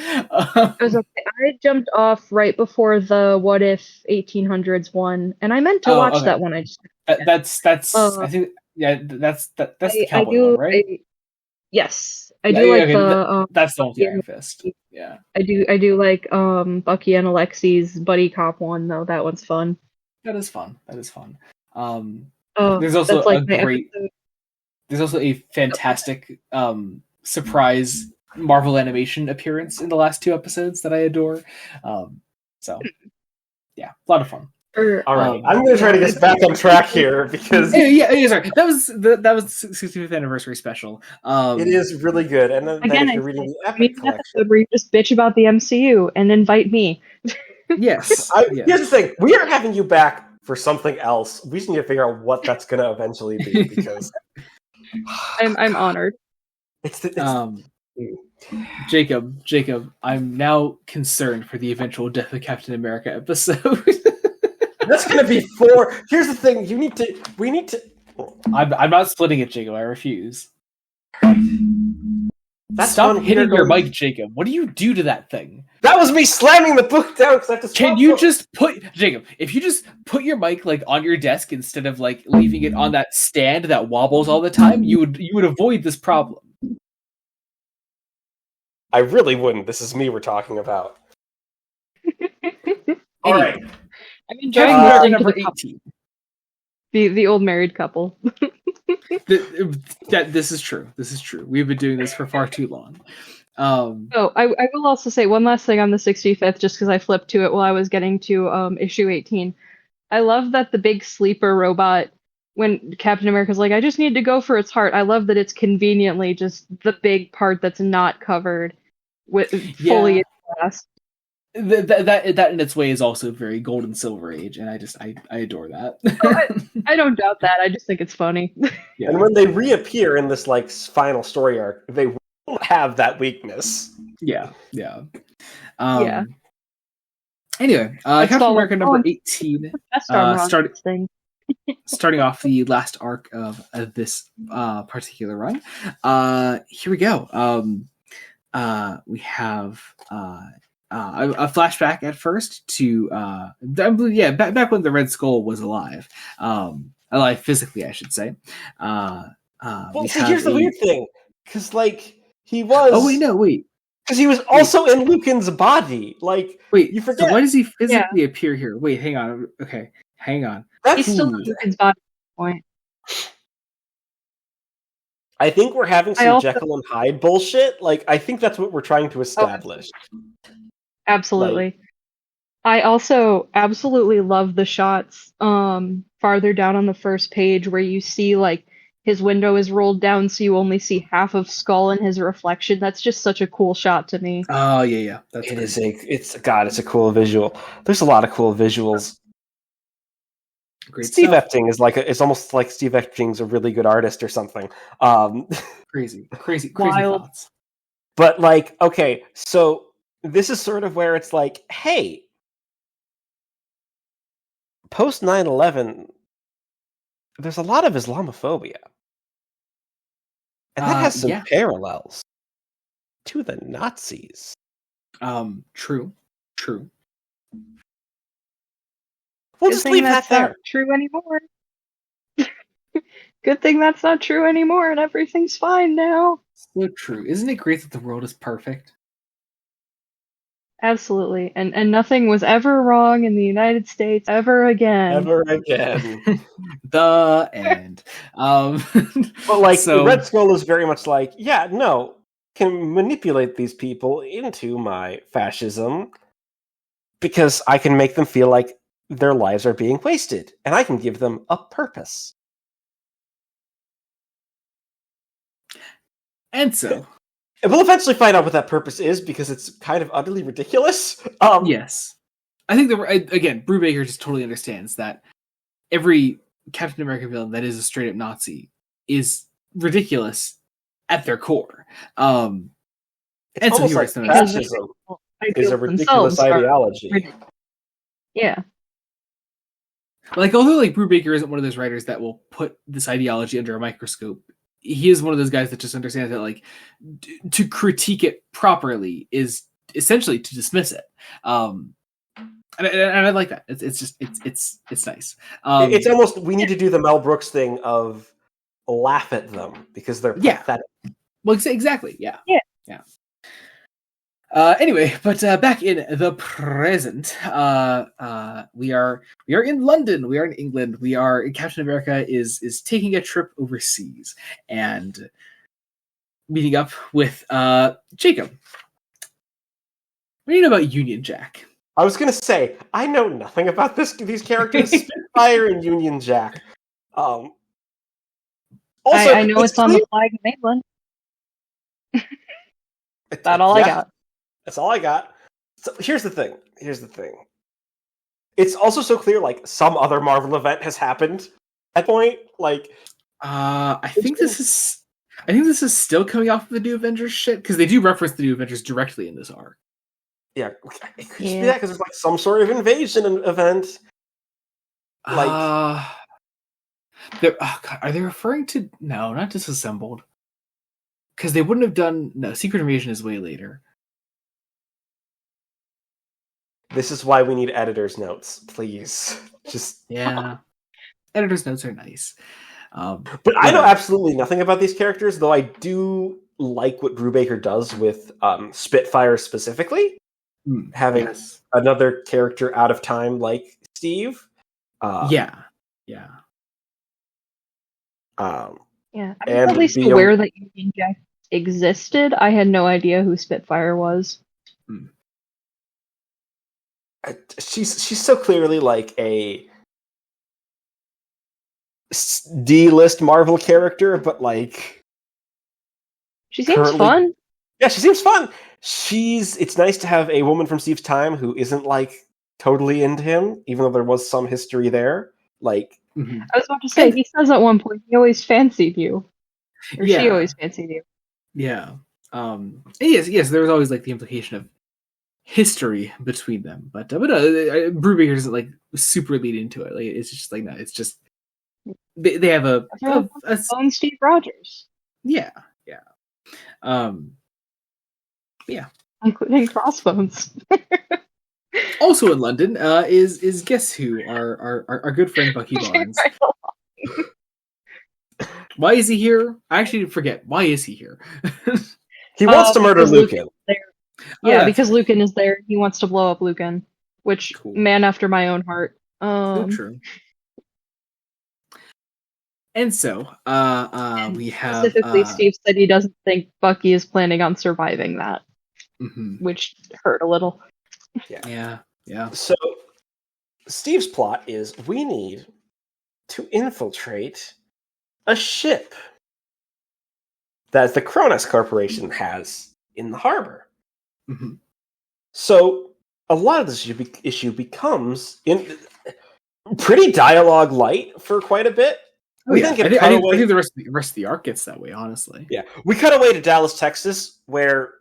I jumped off right before the What If 1800s one, and I meant to watch that one. I just that's I think that's the cowboy one, right? Yes, I do like the. That's the only Iron Fist. Yeah, I do like Bucky and Alexi's buddy cop one though. That one's fun. That is fun. There's also there's also a fantastic surprise Marvel animation appearance in the last 2 episodes that I adore. So, yeah, a lot of fun. All right, I'm going to try to get back on track here because sorry. That was the 65th anniversary special. It is really good. And then Again, if you're reading the an Epic collection, episode where you just bitch about the MCU and invite me. Yes. Here's the thing: we are having you back for something else. We just need to figure out what that's going to eventually be because I'm honored. Jacob, I'm now concerned for the eventual Death of Captain America episode. That's going to be 4. Here's the thing: we need to. I'm not splitting it, Jacob. I refuse. Stop hitting your mic, Jacob. What do you do to that thing? That was me slamming the book down because I have to. Can you just put Jacob? If you just put your mic like on your desk instead of like leaving it on that stand that wobbles all the time, you would avoid this problem. I really wouldn't. This is me we're talking about. All right. I'm enjoying listening to the 18. The old married couple. This is true. This is true. We've been doing this for far too long. I will also say one last thing on the 65th, just because I flipped to it while I was getting to issue 18. I love that the big sleeper robot, when Captain America's like, I just need to go for its heart. I love that it's conveniently just the big part that's not covered with fully in glass. That in its way is also very Gold and Silver Age, and I adore that. I don't doubt that. I just think it's funny. Yeah. And when they reappear in this like final story arc, they will have that weakness. Yeah. Yeah. Anyway, Captain America number 18. Starting off the last arc of this particular run. Here we go. We have a flashback at first to back when the Red Skull was alive, physically, I should say. Here's the weird thing, because like he was. Oh wait. Because he was also in Lucan's body. Like, wait, you forget. So why does he physically appear here? Wait, hang on. Okay, hang on. He's still in Lucan's body at this point. I think we're having some Jekyll and Hyde bullshit. Like, I think that's what we're trying to establish. Absolutely. Like, I also absolutely love the shots farther down on the first page where you see like his window is rolled down so you only see half of Skull and his reflection. That's just such a cool shot to me. Oh yeah. It's a cool visual. There's a lot of cool visuals. Great Steve stuff. Epting is it's almost like Steve Epting's a really good artist or something. Crazy Wild. thoughts. But like, okay, so this is sort of where it's like, hey, post 9/11, there's a lot of Islamophobia. And that has some parallels to the Nazis. True. We'll just leave that there. Not true anymore. Good thing that's not true anymore, and everything's fine now. So true. Isn't it great that the world is perfect? Absolutely. And nothing was ever wrong in the United States ever again. Ever again. The end. But like, the Red Skull is very much like, can manipulate these people into my fascism because I can make them feel like their lives are being wasted, and I can give them a purpose. And so, we'll eventually find out what that purpose is because it's kind of utterly ridiculous. Yes, I think again, Brubaker just totally understands that every Captain America villain that is a straight up Nazi is ridiculous at their core. And so he writes them fascism is a ridiculous ideology. Yeah. Like, although like Brubaker isn't one of those writers that will put this ideology under a microscope, he is one of those guys that just understands that like to critique it properly is essentially to dismiss it. And I like that. It's nice. It's almost, we need to do the Mel Brooks thing of laugh at them because they're pathetic. Well, exactly. Yeah. Anyway, but back in the present, we are in London. We are in England. Captain America is taking a trip overseas and meeting up with Jacob. What do you know about Union Jack? I was gonna say I know nothing about these characters, Spitfire and Union Jack. Also, I know it's on the flag of England. That's all I got. That's all I got. So here's the thing. It's also so clear, like, some other Marvel event has happened at that point. Like, I think this is still coming off of the New Avengers shit, because they do reference the New Avengers directly in this arc. Yeah, it could just be that, because there's like some sort of invasion event. Like, are they referring to? No, not Disassembled. Because they wouldn't have done. No, Secret Invasion is way later. This is why we need editor's notes, please. Just editor's notes are nice. But I know absolutely nothing about these characters, though I do like what Brubaker does with Spitfire specifically. Having another character out of time like Steve. I'm at least aware that Union Jack existed. I had no idea who Spitfire was. She's so clearly like a D-list Marvel character, but like she seems fun. Yeah, she seems fun. It's nice to have a woman from Steve's time who isn't like totally into him, even though there was some history there. Like, I was about to say, he says at one point he always fancied you, or she always fancied you. Yeah. Yes. There was always like the implication of history between them, but Brubaker doesn't like super lead into it. Like, it's just like, no, it's just they have a Steve Rogers. Yeah. Including Crossbones. Also in London is Guess Who, our good friend Bucky Barnes. Why is he here? I actually forget. Why is he here? He wants to murder Lucan. Yeah, because Lucan is there. He wants to blow up Lucan, which, man after my own heart. So true. And so, we have... Specifically, Steve said he doesn't think Bucky is planning on surviving that, which hurt a little. Yeah. So, Steve's plot is we need to infiltrate a ship that the Cronus Corporation has in the harbor. So, a lot of this issue becomes pretty dialogue light for quite a bit. I think the rest of the arc gets that way, honestly. Yeah. We cut away to Dallas, Texas, where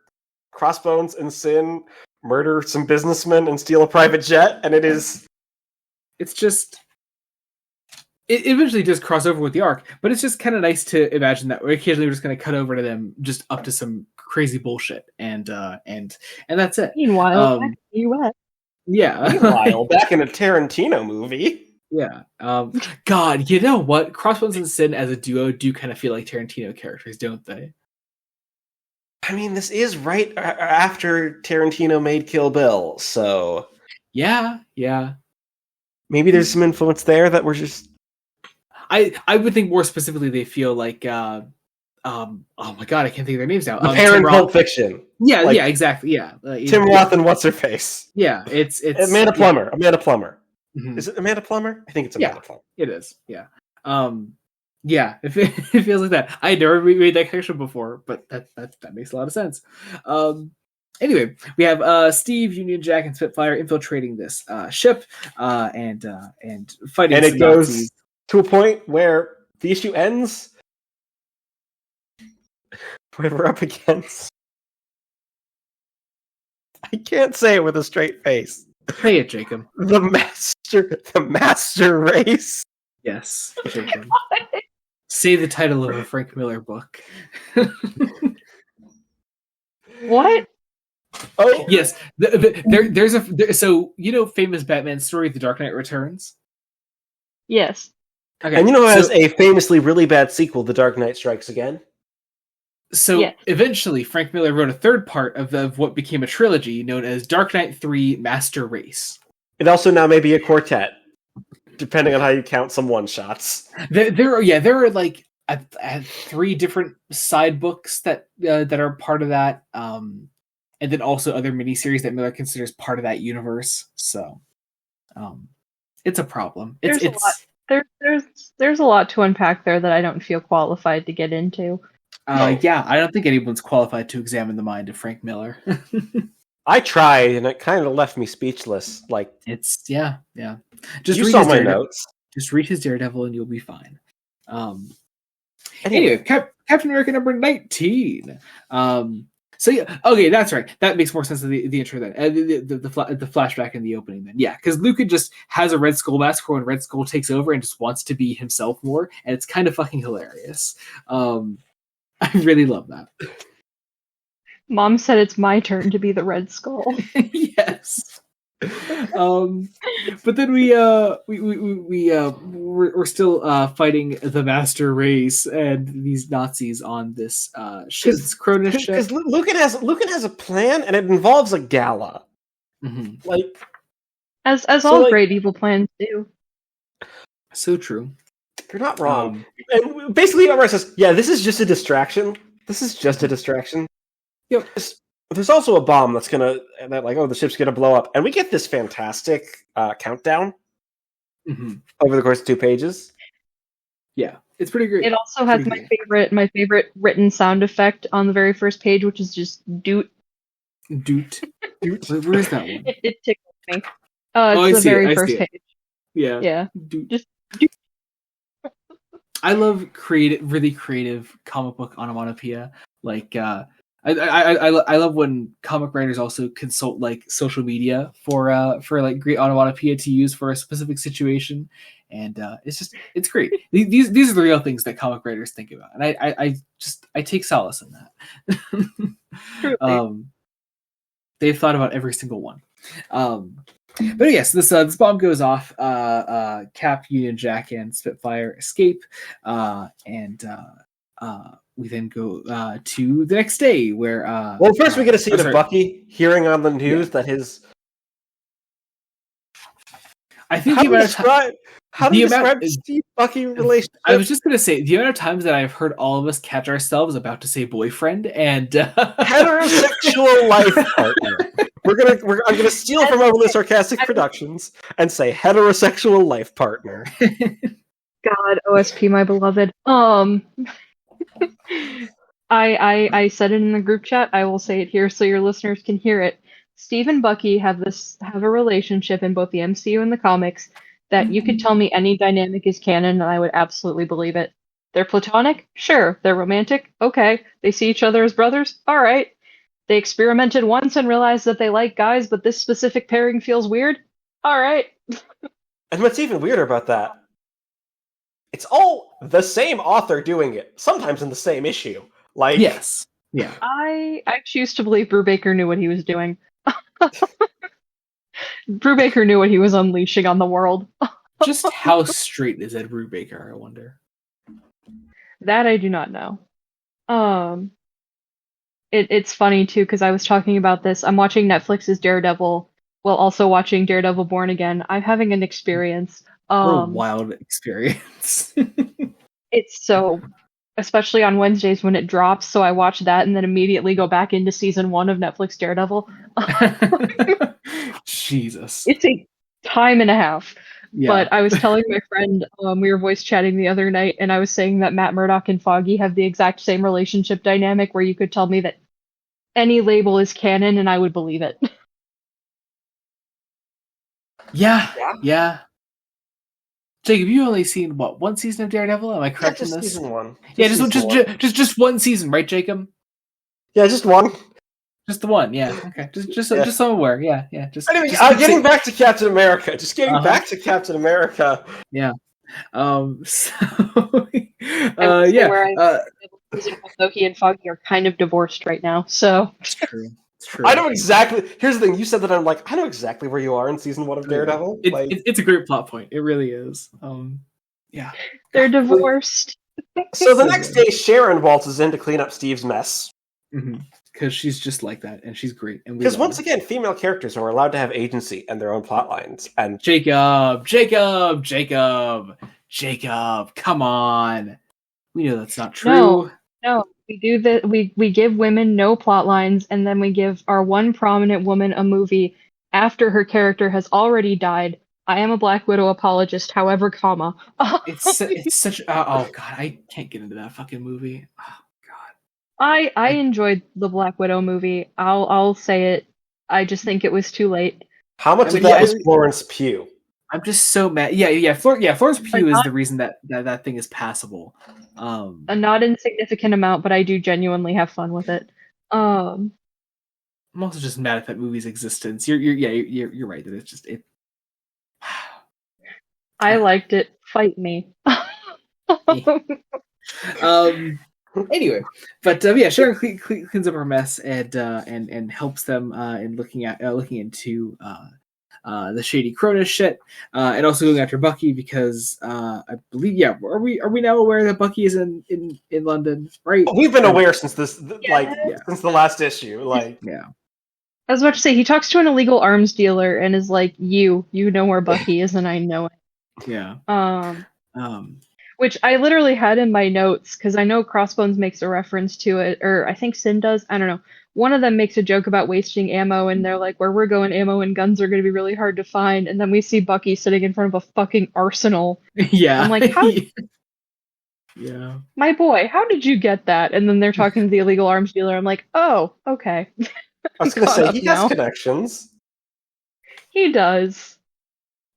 Crossbones and Sin murder some businessmen and steal a private jet, and it's just... It eventually does cross over with the arc, but it's just kind of nice to imagine that occasionally we're just going to cut over to them just up to some crazy bullshit, and that's it. Meanwhile, back in the US. Yeah. Meanwhile, back in a Tarantino movie. Yeah. God, you know what? Crossbones and Sin as a duo do kind of feel like Tarantino characters, don't they? I mean, this is right after Tarantino made Kill Bill, so... Yeah. Maybe there's some influence there that we're just... I would think more specifically they feel like oh my god, I can't think of their names now. The parent Pulp Fiction. Yeah, exactly. Yeah. Tim Roth and what's her face? Yeah, it's Amanda Plummer. Yeah. Amanda Plummer. Mm-hmm. Is it Amanda Plummer? I think it's Amanda Plummer. It is. Yeah. Yeah, it feels like that. I had never made that connection before, but that makes a lot of sense. Anyway, we have Steve, Union Jack, and Spitfire infiltrating this ship and fighting. And it goes Nazis to a point where the issue ends. Where we're up against... I can't say it with a straight face. Say it, Jacob. The master race. Yes, Jacob. Say the title of a Frank Miller book. What? Oh yes, so you know famous Batman story, The Dark Knight Returns. Yes. Okay. And you know, as a famously really bad sequel, The Dark Knight Strikes Again. So eventually, Frank Miller wrote a third part of what became a trilogy known as Dark Knight 3: Master Race. It also now may be a quartet, depending on how you count some one-shots. There are like 3 different side books that are part of that. and then also other miniseries that Miller considers part of that universe. So, it's a problem. It's a lot. There's a lot to unpack there that I don't feel qualified to get into. Yeah, I don't think anyone's qualified to examine the mind of Frank Miller. I tried, and it kind of left me speechless. Like, it's yeah. Just you read saw his my Daredevil. notes. Just read his Daredevil, and you'll be fine. Anyway, Captain America number 19. So yeah, okay, that's right. That makes more sense than the intro then. The flashback in the opening then. Yeah, because Luca just has a Red Skull mask for when Red Skull takes over and just wants to be himself more, and it's kind of fucking hilarious. I really love that. Mom said it's my turn to be the Red Skull. Yes. But then we're still fighting the Master Race and these Nazis on this ship. Because Lucan has a plan, and it involves a gala. Mm-hmm. Like, as all great evil plans do. So true. You're not wrong. And basically, Omar says, "Yeah, this is just a distraction. This is just a distraction." You know, there's also a bomb that's the ship's gonna blow up, and we get this fantastic countdown over the course of 2 pages. Yeah, it's pretty great. It also has my favorite written sound effect on the very first page, which is just doot. Doot. Where is that one? It tickles me. It's the very first page. Yeah. Doot. Just doot. I love really creative comic book onomatopoeia. Like, I love when comic writers also consult like social media for like great onomatopoeia to use for a specific situation, and it's great. These are the real things that comic writers think about, and I take solace in that. They've thought about every single one. But yes, this bomb goes off. Cap, Union Jack, and Spitfire escape, and we then go to the next day where... well, first we get a scene of Bucky hearing on the news that his... I think how do you describe the Steve-Bucky relationship? I was just going to say, the amount of times that I've heard all of us catch ourselves about to say boyfriend and... heterosexual life partner. I'm gonna steal from Overly Sarcastic Productions and say heterosexual life partner. God, OSP, my beloved. I said it in the group chat. I will say it here so your listeners can hear it. Steve and Bucky have a relationship in both the MCU and the comics that you could tell me any dynamic is canon and I would absolutely believe it. They're platonic? Sure. They're romantic? Okay. They see each other as brothers? All right. They experimented once and realized that they like guys, but this specific pairing feels weird? All right. And what's even weirder about that, it's all the same author doing it, sometimes in the same issue. Like, yes. Yeah. I choose to believe Brubaker knew what he was doing. Brubaker knew what he was unleashing on the world. Just how straight is Ed Brubaker, I wonder? That I do not know. It's funny too because I was talking about this. I'm watching Netflix's Daredevil while also watching Daredevil Born Again. I'm having an experience. What a wild experience. It's so, especially on Wednesdays when it drops. So I watch that and then immediately go back into season 1 of Netflix Daredevil. Jesus. It's a time and a half. Yeah. But I was telling my friend, we were voice chatting the other night, and I was saying that Matt Murdock and Foggy have the exact same relationship dynamic where you could tell me that any label is canon and I would believe it. Yeah. Jake, have you only seen one season of Daredevil? Am I correct in this? Season 1. Just one season, right, Jacob? Yeah, just one. Just the one, yeah. Okay, just so I'm aware, yeah. Anyway, getting back to Captain America. Back to Captain America. Yeah. Though he and Foggy are kind of divorced right now, so it's true. I know exactly. Here's the thing. You said that. I'm like, I know exactly where you are in season 1 of Daredevil. It's a great plot point. It really is. Yeah. They're divorced. So the next day, Sharon waltzes in to clean up Steve's mess. Because she's just like that, and she's great. And because once again, female characters are allowed to have agency and their own plot lines. And Jacob, come on. We know that's not true. No, We do that. We give women no plot lines, and then we give our one prominent woman a movie after her character has already died. I am a Black Widow apologist, however, comma. It's such oh god, I can't get into that fucking movie. Oh god. I enjoyed the Black Widow movie. I'll say it. I just think it was too late. How much of that was Florence Pugh? I'm just so mad. Yeah. Florence Pugh is the reason that thing is passable. A not insignificant amount, but I do genuinely have fun with it. I'm also just mad at that movie's existence. You're right that it's just it. I liked it. Fight me. Anyway, but yeah, Sharon cleans up her mess and helps them in looking into the shady Cronus shit, and also going after Bucky because I believe are we now aware that Bucky is in London, right? We've been aware since this since the last issue, yeah. I was about to say he talks to an illegal arms dealer and is like, you know where Bucky is, and I know it. Yeah. Which I literally had in my notes because I know Crossbones makes a reference to it, or I think Sin does. I don't know. One of them makes a joke about wasting ammo, and they're like, where we're going, ammo and guns are going to be really hard to find. And then we see Bucky sitting in front of a fucking arsenal. Yeah. I'm like, how? Yeah. My boy, how did you get that? And then they're talking to the illegal arms dealer. I'm like, oh, okay. I was going to say, he has connections. He does.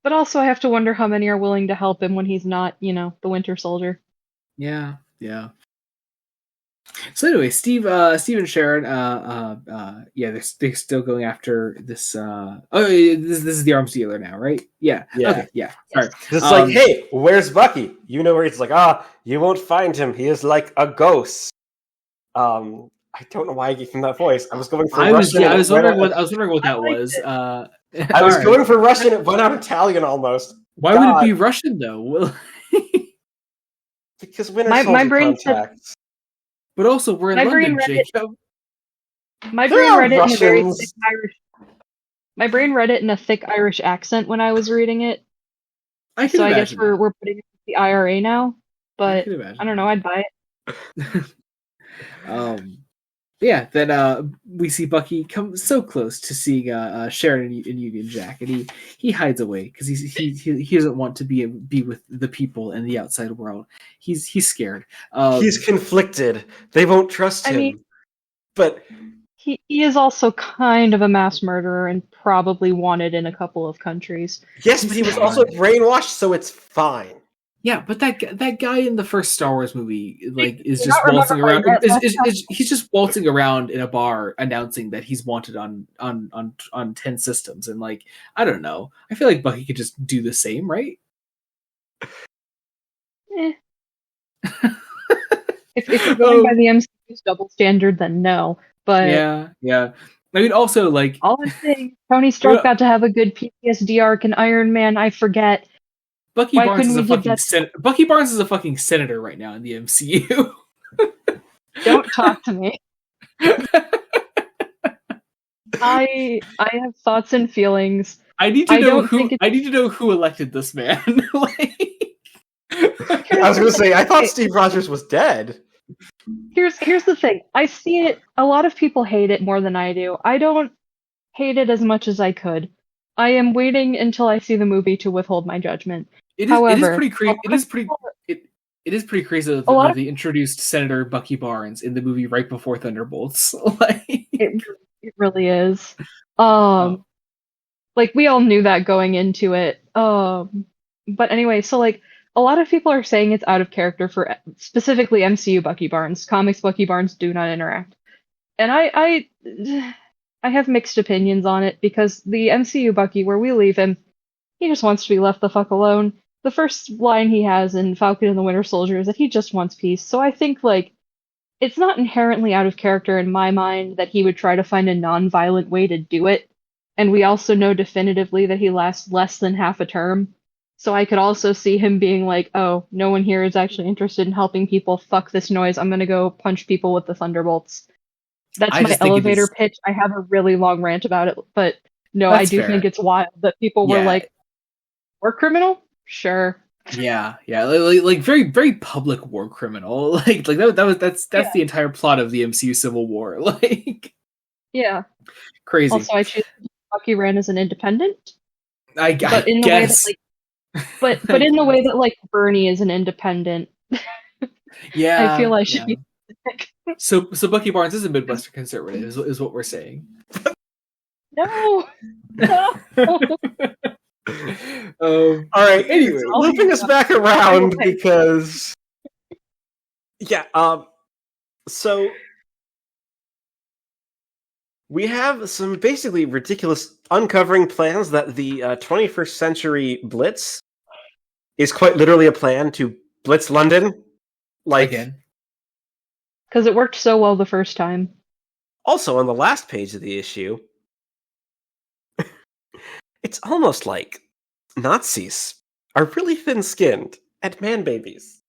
But also I have to wonder how many are willing to help him when he's not, the Winter Soldier. Yeah. So anyway, Steve and Sharon, they're still going after this. This is the arms dealer now, right? Yeah. Okay. Yeah. Sorry. It's like, hey, where's Bucky? You know where he's like, you won't find him. He is like a ghost. I don't know why I gave him that voice. I was going for Russian. I was wondering what that was. I was going for Russian. It went out Italian almost. Why would it be Russian though? Because Winter Soldier my brain contacts. But also, we're in London, Jacob. My brain read it in a very thick Irish. My brain read it in a thick Irish accent when I was reading it. I guess we're putting it with the IRA now. But I don't know. I'd buy it. Yeah, then we see Bucky come so close to seeing Sharon and Union Jack, and he hides away because he doesn't want to be with the people in the outside world. He's scared. He's conflicted. They won't trust him. But he is also kind of a mass murderer and probably wanted in a couple of countries. Yes, but he was also brainwashed, so it's fine. Yeah, but that guy in the first Star Wars movie is just waltzing around. He's just waltzing around in a bar announcing that he's wanted on 10 systems, and I don't know. I feel like Bucky could just do the same, right? If you're going by the MCU's double standard, then no. But yeah. I mean, also all I'm saying, Tony Stark got to have a good PTSD arc in Iron Man. I forget. Bucky Barnes is a fucking senator right now in the MCU. Don't talk to me. I have thoughts and feelings. I need to know who elected this man. I was going to say, I thought Steve Rogers was dead. Here's the thing. I see it. A lot of people hate it more than I do. I don't hate it as much as I could. I am waiting until I see the movie to withhold my judgment. However, it is pretty crazy that they introduced Senator Bucky Barnes in the movie right before Thunderbolts. It really is. We all knew that going into it. But anyway, so a lot of people are saying it's out of character for specifically MCU Bucky Barnes. Comics Bucky Barnes do not interact. And I have mixed opinions on it because the MCU Bucky, where we leave him, he just wants to be left the fuck alone. The first line he has in Falcon and the Winter Soldier is that he just wants peace. So I think it's not inherently out of character in my mind that he would try to find a non-violent way to do it. And we also know definitively that he lasts less than half a term. So I could also see him being like, oh, no one here is actually interested in helping people. Fuck this noise. I'm going to go punch people with the Thunderbolts. That's my elevator pitch. I have a really long rant about it, but no, I do think it's wild that people were like, war criminal? Sure. Yeah, like very very public war criminal. That's the entire plot of the MCU Civil War. Like Yeah. crazy. Also, I choose Bucky ran as an independent, I but in the way that like, but in the way that like Bernie is an independent. Yeah, I feel I should be. So Bucky Barnes is a Midwestern conservative, is what we're saying. No. All right. Anyway, looping us back around because, yeah. So we have some basically ridiculous uncovering plans that the 21st century Blitz is quite literally a plan to blitz London. Like, again, because it worked so well the first time. Also, on the last page of the issue, it's almost like Nazis are really thin-skinned and man-babies.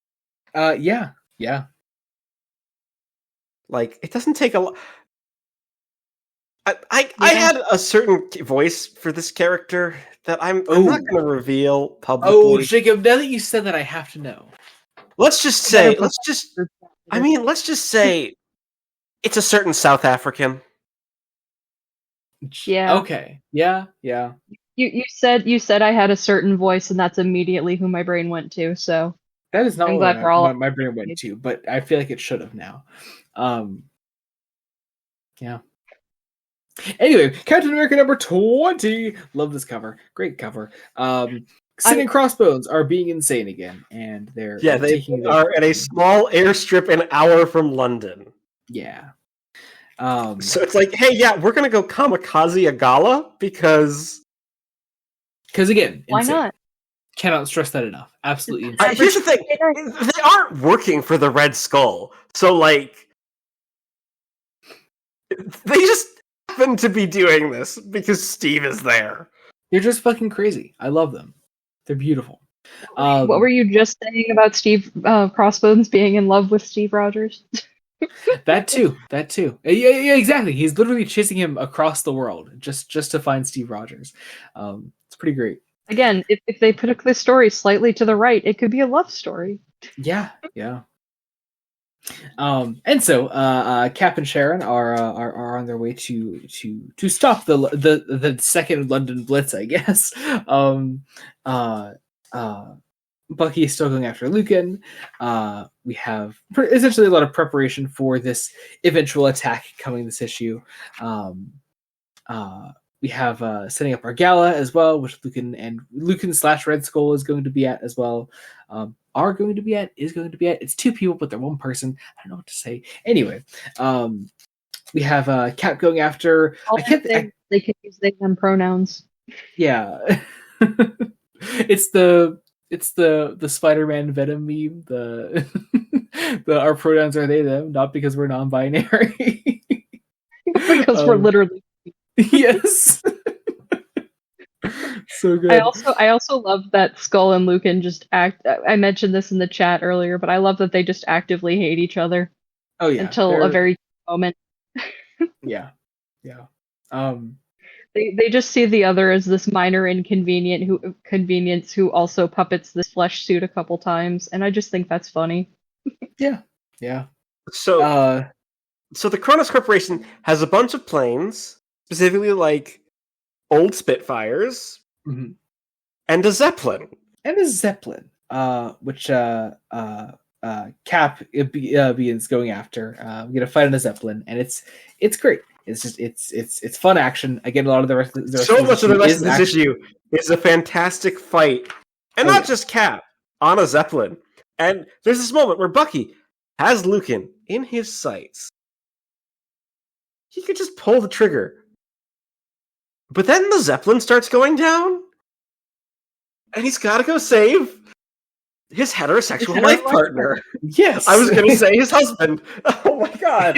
yeah. Like, it doesn't take a lot. I had a certain voice for this character that I'm not going to reveal publicly. Oh, Jacob, now that you said that, I have to know. Let's just say it's a certain South African. Yeah. Okay. Yeah. You said I had a certain voice, and that's immediately who my brain went to. So that is not I'm what glad we're all my brain went to, but I feel like it should have now. Yeah. Anyway, Captain America number 20. Love this cover. Great cover. Sin and Crossbones are being insane again, and they are at a small airstrip an hour from London. Yeah. So it's like, hey, yeah, we're gonna go kamikaze a gala because again, why insane. not? Cannot stress that enough. Absolutely insane. Here's the thing: they aren't working for the Red Skull, so like, they just happen to be doing this because Steve is there. They're just fucking crazy. I love them. They're beautiful. What were you just saying about Steve Crossbones being in love with Steve Rogers? That too. Yeah, exactly. He's literally chasing him across the world just to find Steve Rogers. It's pretty great. Again, if they put this story slightly to the right, it could be a love story. Yeah. And so Cap and Sharon are on their way to stop the second London Blitz, I guess. Bucky is still going after Lucan. We have essentially a lot of preparation for this eventual attack coming this issue. We have setting up our gala as well, which Lucan/Red Skull is going to be at as well. Is going to be at. It's two people, but they're one person. I don't know what to say. Anyway, we have Cap going after. They can use they them pronouns. Yeah, it's the Spider-Man Venom meme. Our pronouns are they them, not because we're non-binary. Because we're literally. Yes. So good. I also love that Skull and Lucan just act. I mentioned this in the chat earlier, but I love that they just actively hate each other. Oh yeah. Until a very moment. Yeah. They just see the other as this minor inconvenience who also puppets this flesh suit a couple times, and I just think that's funny. Yeah. So the Kronos Corporation has a bunch of planes, specifically like old Spitfires, mm-hmm. and a Zeppelin. Which Cap begins going after. We get a fight on a Zeppelin, and it's great. It's just it's fun action. Again, a lot of the rest of this issue is a fantastic fight, and not just Cap on a Zeppelin. And there's this moment where Bucky has Lucan in his sights. He could just pull the trigger, but then the Zeppelin starts going down, and he's got to go save his heterosexual life partner. Yes, I was going to say his husband. Oh my god!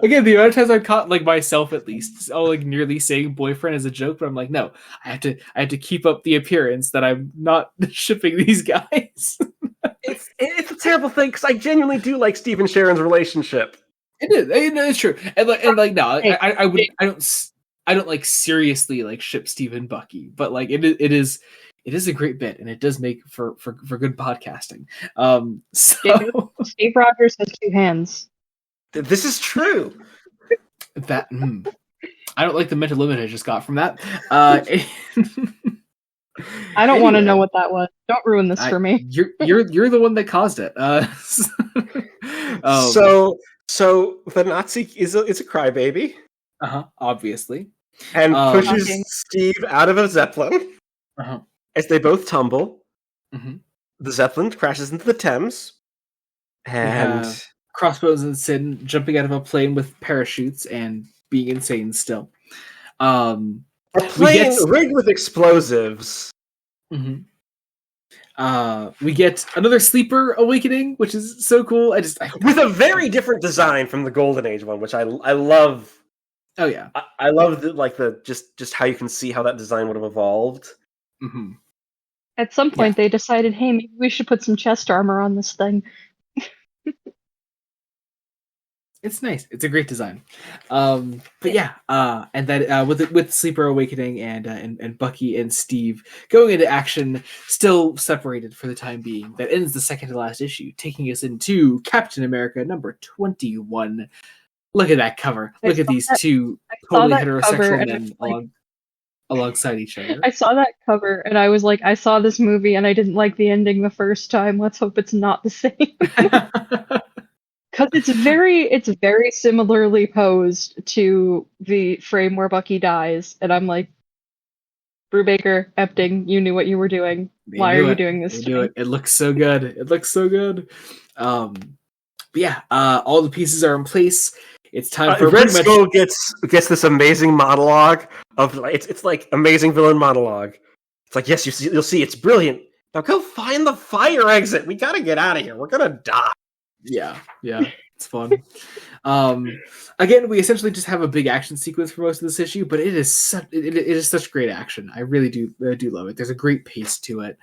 Again, the amount of times I've caught like myself at least, nearly saying boyfriend as a joke, but I'm like, no, I have to keep up the appearance that I'm not shipping these guys. It's a terrible thing because I genuinely do like Steve and Sharon's relationship. It is. It's true. And no, I don't like seriously like ship Steve and Bucky, but like it is It is a great bit, and it does make for good podcasting. Steve Rogers has 2 hands. This is true. That I don't like the mental image I just got from that. I don't want to know what that was. Don't ruin this for me. You're the one that caused it. So the Nazi is a crybaby. Obviously. And pushes Steve out of a Zeppelin as they both tumble. Mm-hmm. The Zeppelin crashes into the Thames. And Crossbones and Sin jumping out of a plane with parachutes and being insane still. A plane rigged with explosives. Mm-hmm. We get another sleeper awakening, which is so cool. With a very different design from the Golden Age one, which I love. Oh yeah, I love the just how you can see how that design would have evolved. Mm-hmm. At some point, they decided, hey, maybe we should put some chest armor on this thing. It's nice. It's a great design. But yeah, and that with Sleeper Awakening and Bucky and Steve going into action, still separated for the time being. That ends the second to last issue, taking us into Captain America number 21. Look at that cover. Look at these two totally heterosexual men alongside each other. I saw that cover and I was like, I saw this movie and I didn't like the ending the first time. Let's hope it's not the same. Because it's very similarly posed to the frame where Bucky dies, and I'm like, Brubaker, Epting, you knew what you were doing. Why are you doing this to me? It looks so good. It looks so good. But yeah, all the pieces are in place. It's time for Red Skull gets this amazing monologue of it's like amazing villain monologue. It's like, yes, you'll see, it's brilliant. Now go find the fire exit. We gotta get out of here. We're gonna die. Yeah, it's fun. Again, we essentially just have a big action sequence for most of this issue, but it is such great action. I really do love it. There's a great pace to it.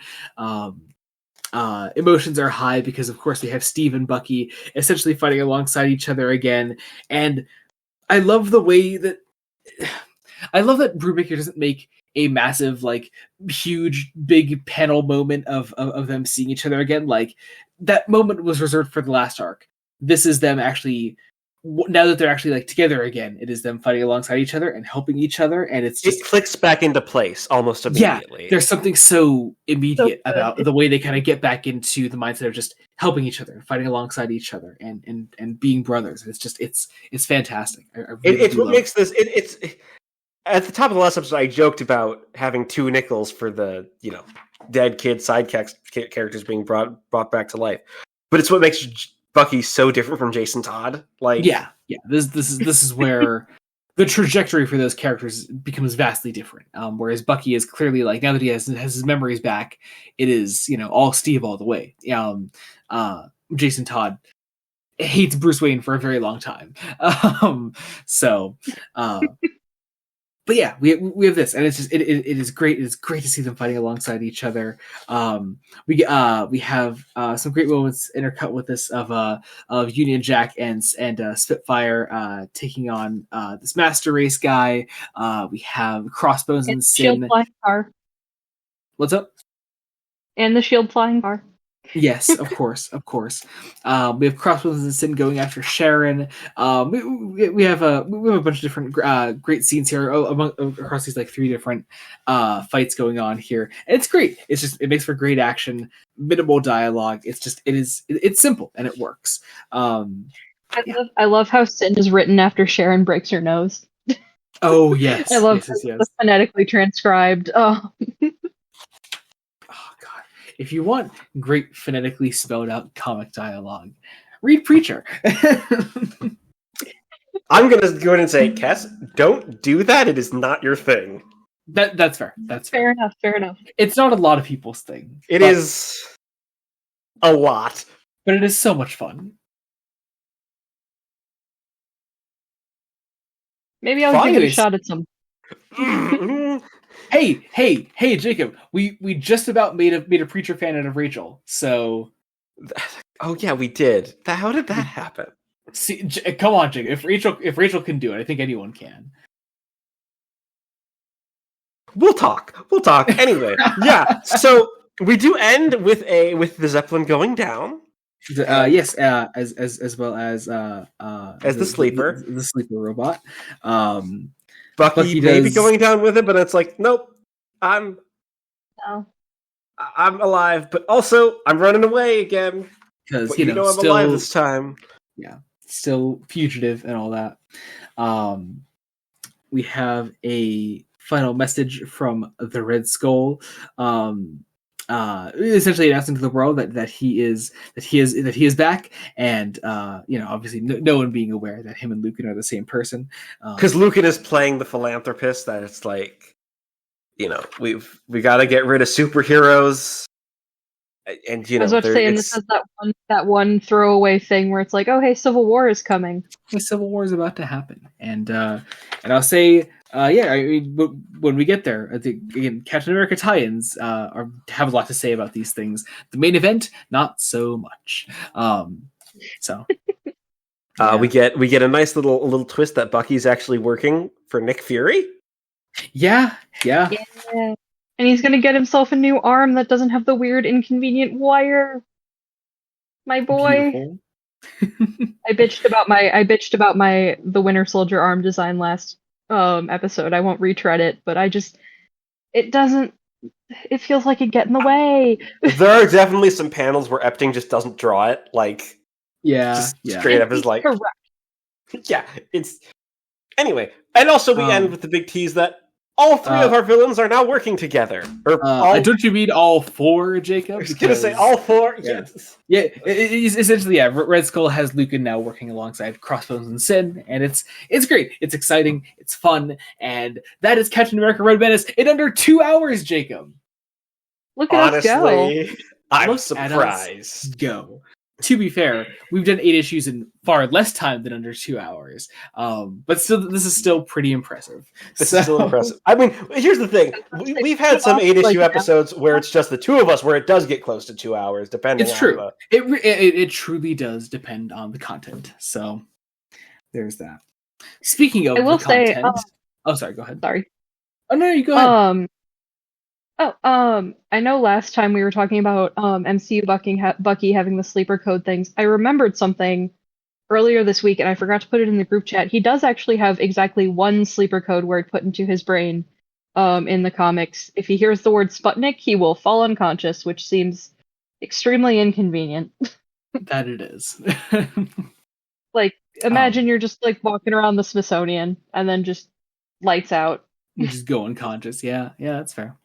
Emotions are high because, of course, we have Steve and Bucky essentially fighting alongside each other again, and I love the way that Brubaker doesn't make a massive, like, huge, big panel moment of them seeing each other again. Like, that moment was reserved for the last arc. This is them actually, now that they're actually like together again, it is them fighting alongside each other and helping each other, and it clicks back into place almost immediately. Yeah, there's something so immediate about the way they kind of get back into the mindset of just helping each other, fighting alongside each other, and being brothers. It's just it's fantastic. It's what makes this. It's at the top of the last episode, I joked about having 2 nickels for the dead kid side characters being brought back to life, but it's what makes Bucky so different from Jason Todd. Like, yeah. This is where the trajectory for those characters becomes vastly different. Whereas Bucky is clearly, like, now that he has his memories back, it is all Steve all the way. Jason Todd hates Bruce Wayne for a very long time. But yeah, we have this, and it's just it is great. It is great to see them fighting alongside each other. We have some great moments intercut with this of Union Jack and Spitfire taking on this Master Race guy. We have Crossbones and Sin. Shield flying car. What's up? And the shield flying car. Yes, of course. We have Crossbones and Sin going after Sharon. We have a bunch of different great scenes here across these like 3 different fights going on here, and it's great. It makes for great action, minimal dialogue. It's simple and it works. I love how Sin is written after Sharon breaks her nose. Oh yes, I love yes. the phonetically transcribed. Oh. If you want great phonetically spelled out comic dialogue, read Preacher. I'm going to go ahead and say, Cass, don't do that. It is not your thing. That's fair. That's fair. Fair enough. It's not a lot of people's thing. It is a lot. But it is so much fun. Maybe I'll give it a shot at some. Hey, Jacob. We just about made a Preacher fan out of Rachel. So, oh yeah, we did. How did that happen? See, come on, Jacob. If Rachel can do it, I think anyone can. We'll talk. Anyway, yeah. So we do end with the Zeppelin going down. Yes, as well as the sleeper, the sleeper robot. Bucky may be going down with it, but it's like, nope, I'm alive, but also I'm running away again because I'm still alive this time. Yeah, still fugitive and all that. We have a final message from the Red Skull. Essentially announcing to the world that he is back, and obviously no one being aware that him and Lucan are the same person, because Lucan is playing the philanthropist. That it's like, we got to get rid of superheroes, and I was about to say, and this is that one throwaway thing where it's like, oh hey, Civil War is coming. The Civil War is about to happen, and I'll say. When we get there, I think again, Captain America tie-ins have a lot to say about these things. The main event, not so much. We get a nice little twist that Bucky's actually working for Nick Fury. Yeah. And he's gonna get himself a new arm that doesn't have the weird, inconvenient wire. My boy. I bitched about the Winter Soldier arm design last episode. I won't retread it, but it feels like it get in the way. There are definitely some panels where Epting just doesn't draw it, like straight up is like correct. Yeah, it's anyway. And also we end with the big tease that all three of our villains are now working together. Don't you mean all four, Jacob? I was going to say all four. Yes. Yeah. Essentially, Red Skull has Lucan now working alongside Crossbones and Sin, and it's great. It's exciting. It's fun, and that is Captain America: Red Menace in under 2 hours, Jacob. Look at us go! I'm surprised. Go. To be fair, we've done 8 issues in far less time than under 2 hours. But still, this is still pretty impressive. This is still impressive. I mean, here's the thing. We've had some 8-issue episodes where it's just the two of us, where it does get close to 2 hours, depending on... It's true. It truly does depend on the content. So, there's that. Speaking of content... sorry, go ahead. Sorry. Oh, no, you go ahead. I know last time we were talking about MCU Bucky having the sleeper code things. I remembered something earlier this week, and I forgot to put it in the group chat. He does actually have exactly one sleeper code word put into his brain in the comics. If he hears the word Sputnik, he will fall unconscious, which seems extremely inconvenient. That it is. Like, imagine you're just like walking around the Smithsonian, and then just lights out. You just go unconscious. Yeah, that's fair.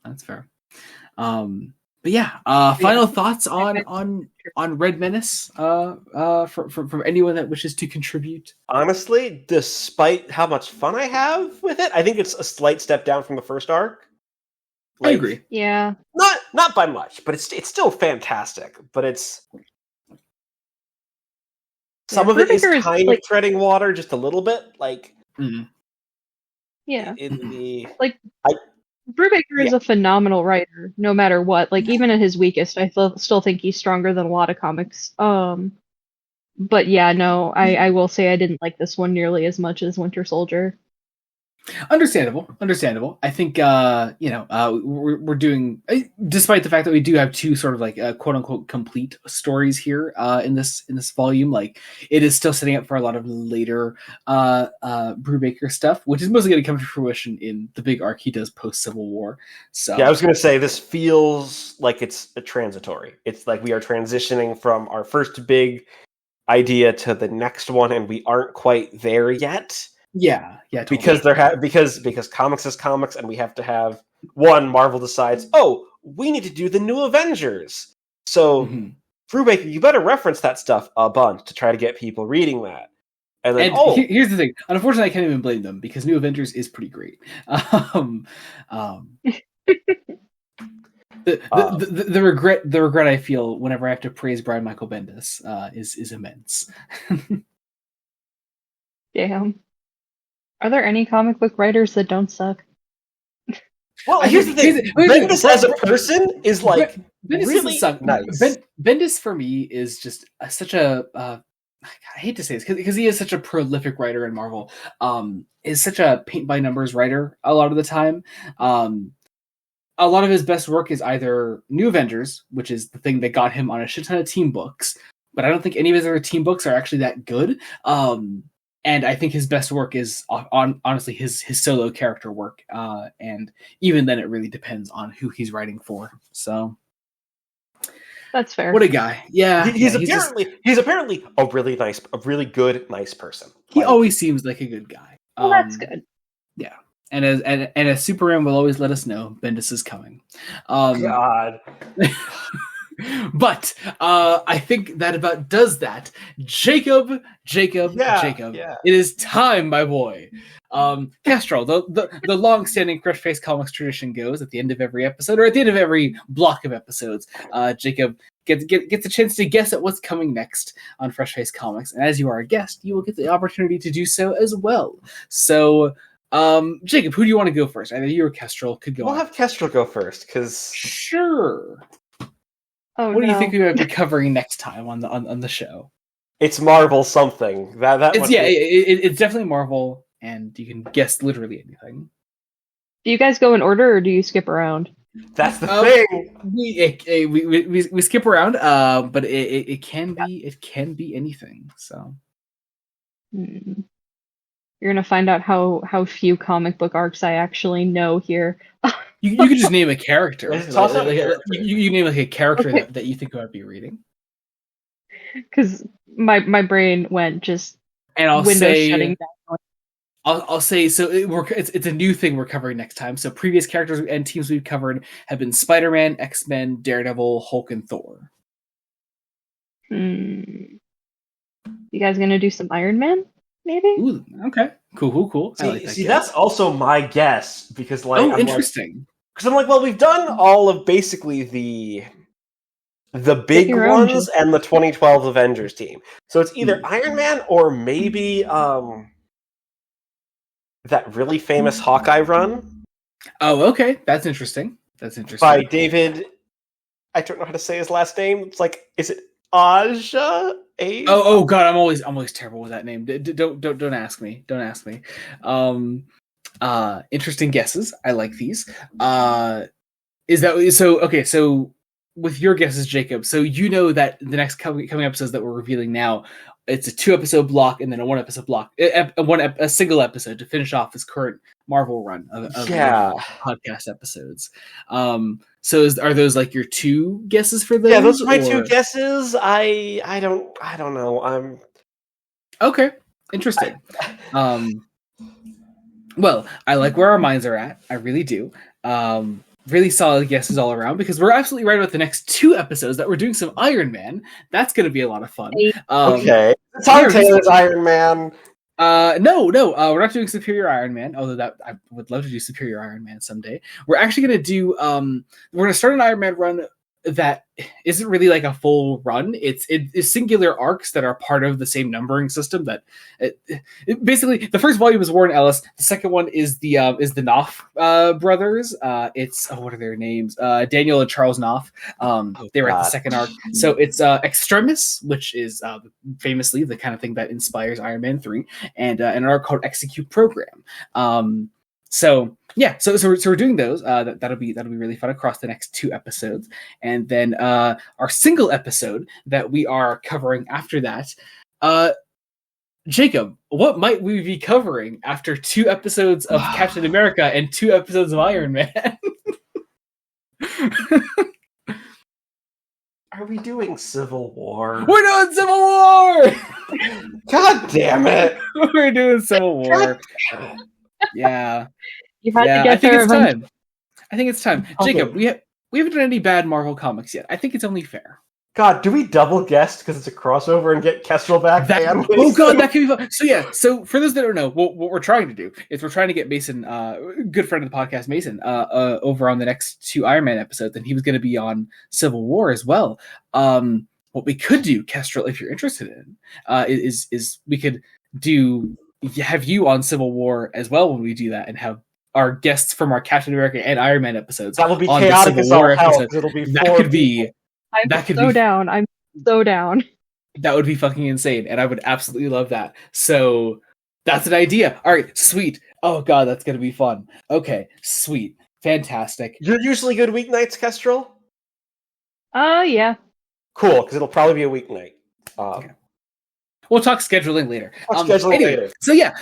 But yeah, final thoughts on Red Menace from anyone that wishes to contribute. Honestly, despite how much fun I have with it, I think it's a slight step down from the first arc. I agree. Yeah, not by much, but it's still fantastic. But it's some of it is kind of treading water just a little bit, like. Mm-hmm. Yeah. Brubaker is a phenomenal writer, no matter what. Like, even at his weakest, I still think he's stronger than a lot of comics. But yeah, no, I will say I didn't like this one nearly as much as Winter Soldier. Understandable. I think we're doing, despite the fact that we do have two sort of like quote unquote complete stories here in this volume. Like, it is still setting up for a lot of later Brubaker stuff, which is mostly going to come to fruition in the big arc he does post Civil War. So yeah, I was going to say this feels like it's a transitory. It's like we are transitioning from our first big idea to the next one, and we aren't quite there yet. Yeah, totally. Because comics is comics, and we have to have one. Marvel decides, we need to do the new Avengers. So, Brubaker, you better reference that stuff a bunch to try to get people reading that. And then, here's the thing. Unfortunately, I can't even blame them because New Avengers is pretty great. The regret I feel whenever I have to praise Brian Michael Bendis is immense. Damn. Are there any comic book writers that don't suck? Well, here's the thing. Bendis as a person is like really nice. Bendis for me is just such a I hate to say this because he is such a prolific writer in Marvel. Is such a paint by numbers writer a lot of the time. a lot of his best work is either New Avengers, which is the thing that got him on a shit ton of team books, but I don't think any of his other team books are actually that good. And I think his best work is honestly his solo character work. And even then, it really depends on who he's writing for. So That's fair. what a guy! Yeah, he's apparently a really good, nice person. He always seems like a good guy. Well, that's good. Yeah, and as Superman will always let us know, Bendis is coming. God. But I think that about does that. Jacob. Yeah. It is time, my boy. Kestrel, the long-standing Fresh Face Comics tradition goes at the end of every episode, or at the end of every block of episodes, Jacob gets a chance to guess at what's coming next on Fresh Face Comics. And as you are a guest, you will get the opportunity to do so as well. So, Jacob, who do you want to go first? Either you or Kestrel could go. We'll have Kestrel go first, because sure. Oh, what do you think we might be covering next time on the show? It's Marvel something. It's definitely Marvel, and you can guess literally anything. Do you guys go in order, or do you skip around? That's the thing. We skip around, but it can be anything. So you're gonna find out how few comic book arcs I actually know here. You could just name a character. You name like a character that you think I would be reading. Because my brain went just and I'll Windows say shutting down. I'll say so. It's a new thing we're covering next time. So previous characters and teams we've covered have been Spider-Man, X-Men, Daredevil, Hulk, and Thor. You guys gonna do some Iron Man? Maybe. Ooh, okay. Cool. See, that's also my guess because interesting. Because I'm like, well, we've done all of basically the big ones and the 2012 Avengers team. So it's either Iron Man or maybe that really famous Hawkeye run. Oh, okay. That's interesting. By David. I don't know how to say his last name. It's like, is it Aja? Oh God, I'm always terrible with that name. Don't ask me. Don't ask me. Interesting guesses. I like these. Is that so? Okay, so with your guesses, Jacob. So you know that the next coming episodes that we're revealing now, it's a 2-episode block and then a 1-episode block, a single episode to finish off this current Marvel run of podcast episodes. So are those like your 2 guesses for those? Yeah, those are my 2 guesses. I don't know. Okay. Interesting. Well, I like where our minds are at. I really do. Really solid guesses all around because we're absolutely right about the next 2 episodes that we're doing some Iron Man. That's going to be a lot of fun. Okay. Tom Taylor's Iron Man. No, we're not doing Superior Iron Man, although that I would love to do Superior Iron Man someday. We're actually going to do, we're going to start an Iron Man run that isn't really like a full run. It's singular arcs that are part of the same numbering system. That basically the first volume is Warren Ellis. The second one is the Knopf brothers. It's what are their names? Daniel and Charles Knopf. They were at the second arc. So it's Extremis, which is famously the kind of thing that inspires Iron Man 3, and an arc called Execute Program. So we're doing those. That'll be really fun across the next 2 episodes, and then our single episode that we are covering after that. Jacob, what might we be covering after 2 episodes of Captain America and 2 episodes of Iron Man? Are we doing Civil War? We're doing Civil War! God damn it! We're doing Civil War. Yeah. You had to get I think there it's eventually. time. I think it's time. Okay. Jacob, we haven't done any bad Marvel comics yet. I think it's only fair. God, do we double guess because it's a crossover and get Kestrel back? Oh God, that could be fun. So for those that don't know, what we're trying to do is we're trying to get Mason, good friend of the podcast, Mason, over on the next 2 Iron Man episodes, and he was going to be on Civil War as well. What we could do, Kestrel, if you're interested in, is we could have you on Civil War as well when we do that, and have our guests from our Captain America and Iron Man episodes. That will be on chaotic the as Civil all War hell. episode. It'll be That could be. I'm That could so be down. I'm so down. That would be fucking insane, and I would absolutely love that. So that's an idea. All right, sweet. Oh God, that's gonna be fun. Okay, sweet. Fantastic. You're usually good weeknights, Kestrel? Yeah. Cool, because it'll probably be a weeknight. Okay. We'll talk scheduling later. Scheduling later. So yeah,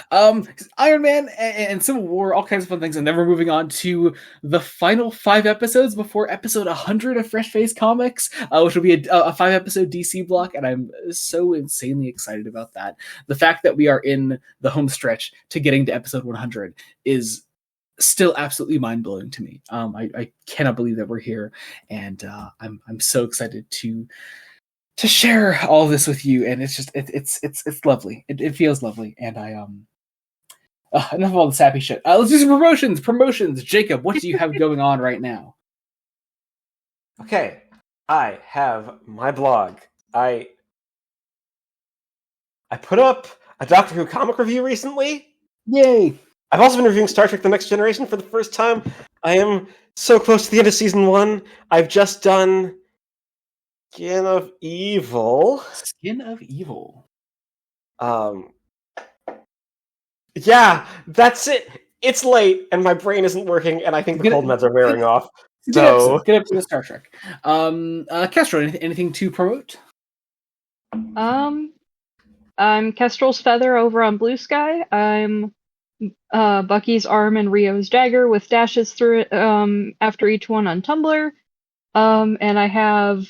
Iron Man and Civil War, all kinds of fun things, and then we're moving on to the final 5 episodes before episode 100 of Fresh Face Comics, which will be a 5-episode DC block, and I'm so insanely excited about that. The fact that we are in the home stretch to getting to episode 100 is still absolutely mind-blowing to me. I cannot believe that we're here, and I'm so excited to share all this with you, and it's just it's lovely. It feels lovely, and I enough of all the sappy shit. Let's do some promotions. Jacob, what do you have going on right now? Okay, I have my blog. I put up a Doctor Who comic review recently. Yay! I've also been reviewing Star Trek: The Next Generation for the first time. I am so close to the end of season 1. I've just done Skin of Evil. Skin of Evil. Yeah, that's it. It's late, and my brain isn't working, and I think the cold meds are wearing off. So get up to the Star Trek. Kestrel, anything to promote? I'm Kestrel's Feather over on Blue Sky. I'm Bucky's Arm and Rio's Dagger with dashes through it after each one on Tumblr. And I have...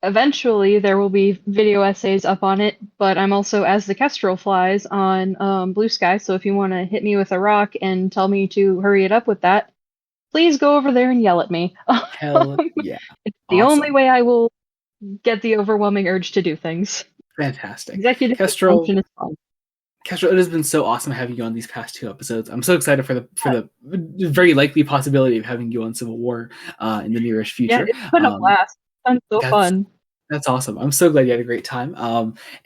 Eventually, there will be video essays up on it, but I'm also As the Kestrel Flies on Blue Sky, so if you want to hit me with a rock and tell me to hurry it up with that, please go over there and yell at me. Hell yeah. It's the only way I will get the overwhelming urge to do things. Fantastic. Executive Kestrel, function is fun. Kestrel, it has been so awesome having you on these past 2 episodes. I'm so excited for the very likely possibility of having you on Civil War in the nearest future. Yeah, it's been a blast. It's been so fun. That's awesome. I'm so glad you had a great time.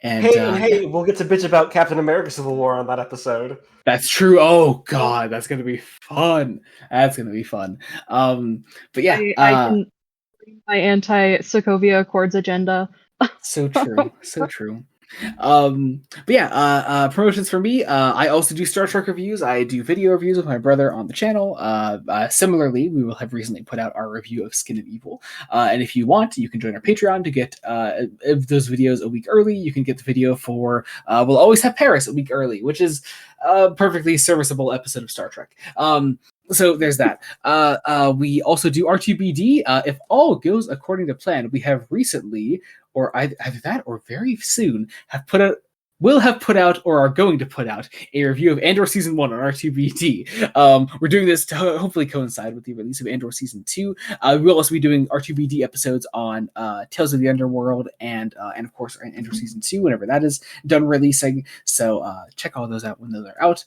Hey, we'll get to bitch about Captain America Civil War on that episode. That's true. Oh god, that's gonna be fun. But yeah, I can bring my anti-Sokovia Accords agenda. So true. So true. Promotions for me. I also do Star Trek reviews. I do video reviews with my brother on the channel. Similarly, we will have recently put out our review of Skin of Evil. And if you want, you can join our Patreon to get those videos a week early. You can get the video for We'll Always Have Paris a week early, which is a perfectly serviceable episode of Star Trek. So there's that. We also do R2BD. If all goes according to plan, we have recently, or either that or very soon, will have put out or are going to put out a review of Andor Season 1 on R2BD. We're doing this to hopefully coincide with the release of Andor Season 2. We'll also be doing R2BD episodes on Tales of the Underworld and of course Andor Season 2 whenever that is done releasing. So check all those out when those are out.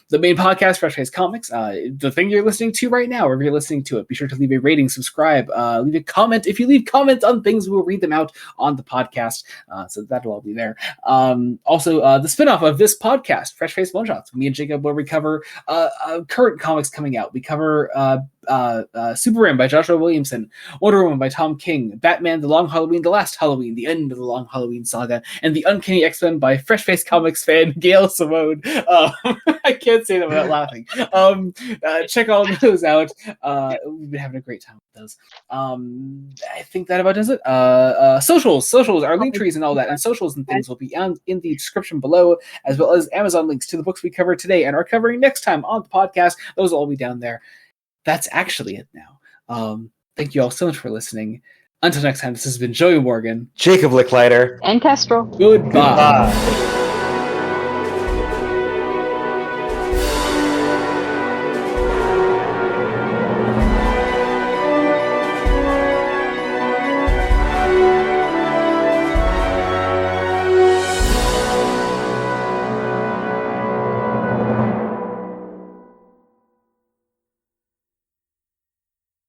The main podcast, Fresh Face Comics, the thing you're listening to right now, wherever you're listening to it, be sure to leave a rating, subscribe, leave a comment. If you leave comments on things, we'll read them out on the podcast. So that'll all be there. Also, the spinoff of this podcast, Fresh Face One Shots, me and Jacob, where we cover current comics coming out. We cover Superman by Joshua Williamson, Wonder Woman by Tom King, Batman: The Long Halloween, The Last Halloween, The End of the Long Halloween Saga, and The Uncanny X-Men by Fresh Face Comics fan Gail Simone. I can't say that without laughing. Check all of those out. We've been having a great time with those. I think that about does it. Socials, our link trees and all that, and socials and things will be in the description below, as well as Amazon links to the books we covered today and are covering next time on the podcast. Those will all be down there. That's actually it now. Thank you all so much for listening. Until next time, this has been Joey Morgan, Jacob Licklider, and Kestrel. Goodbye.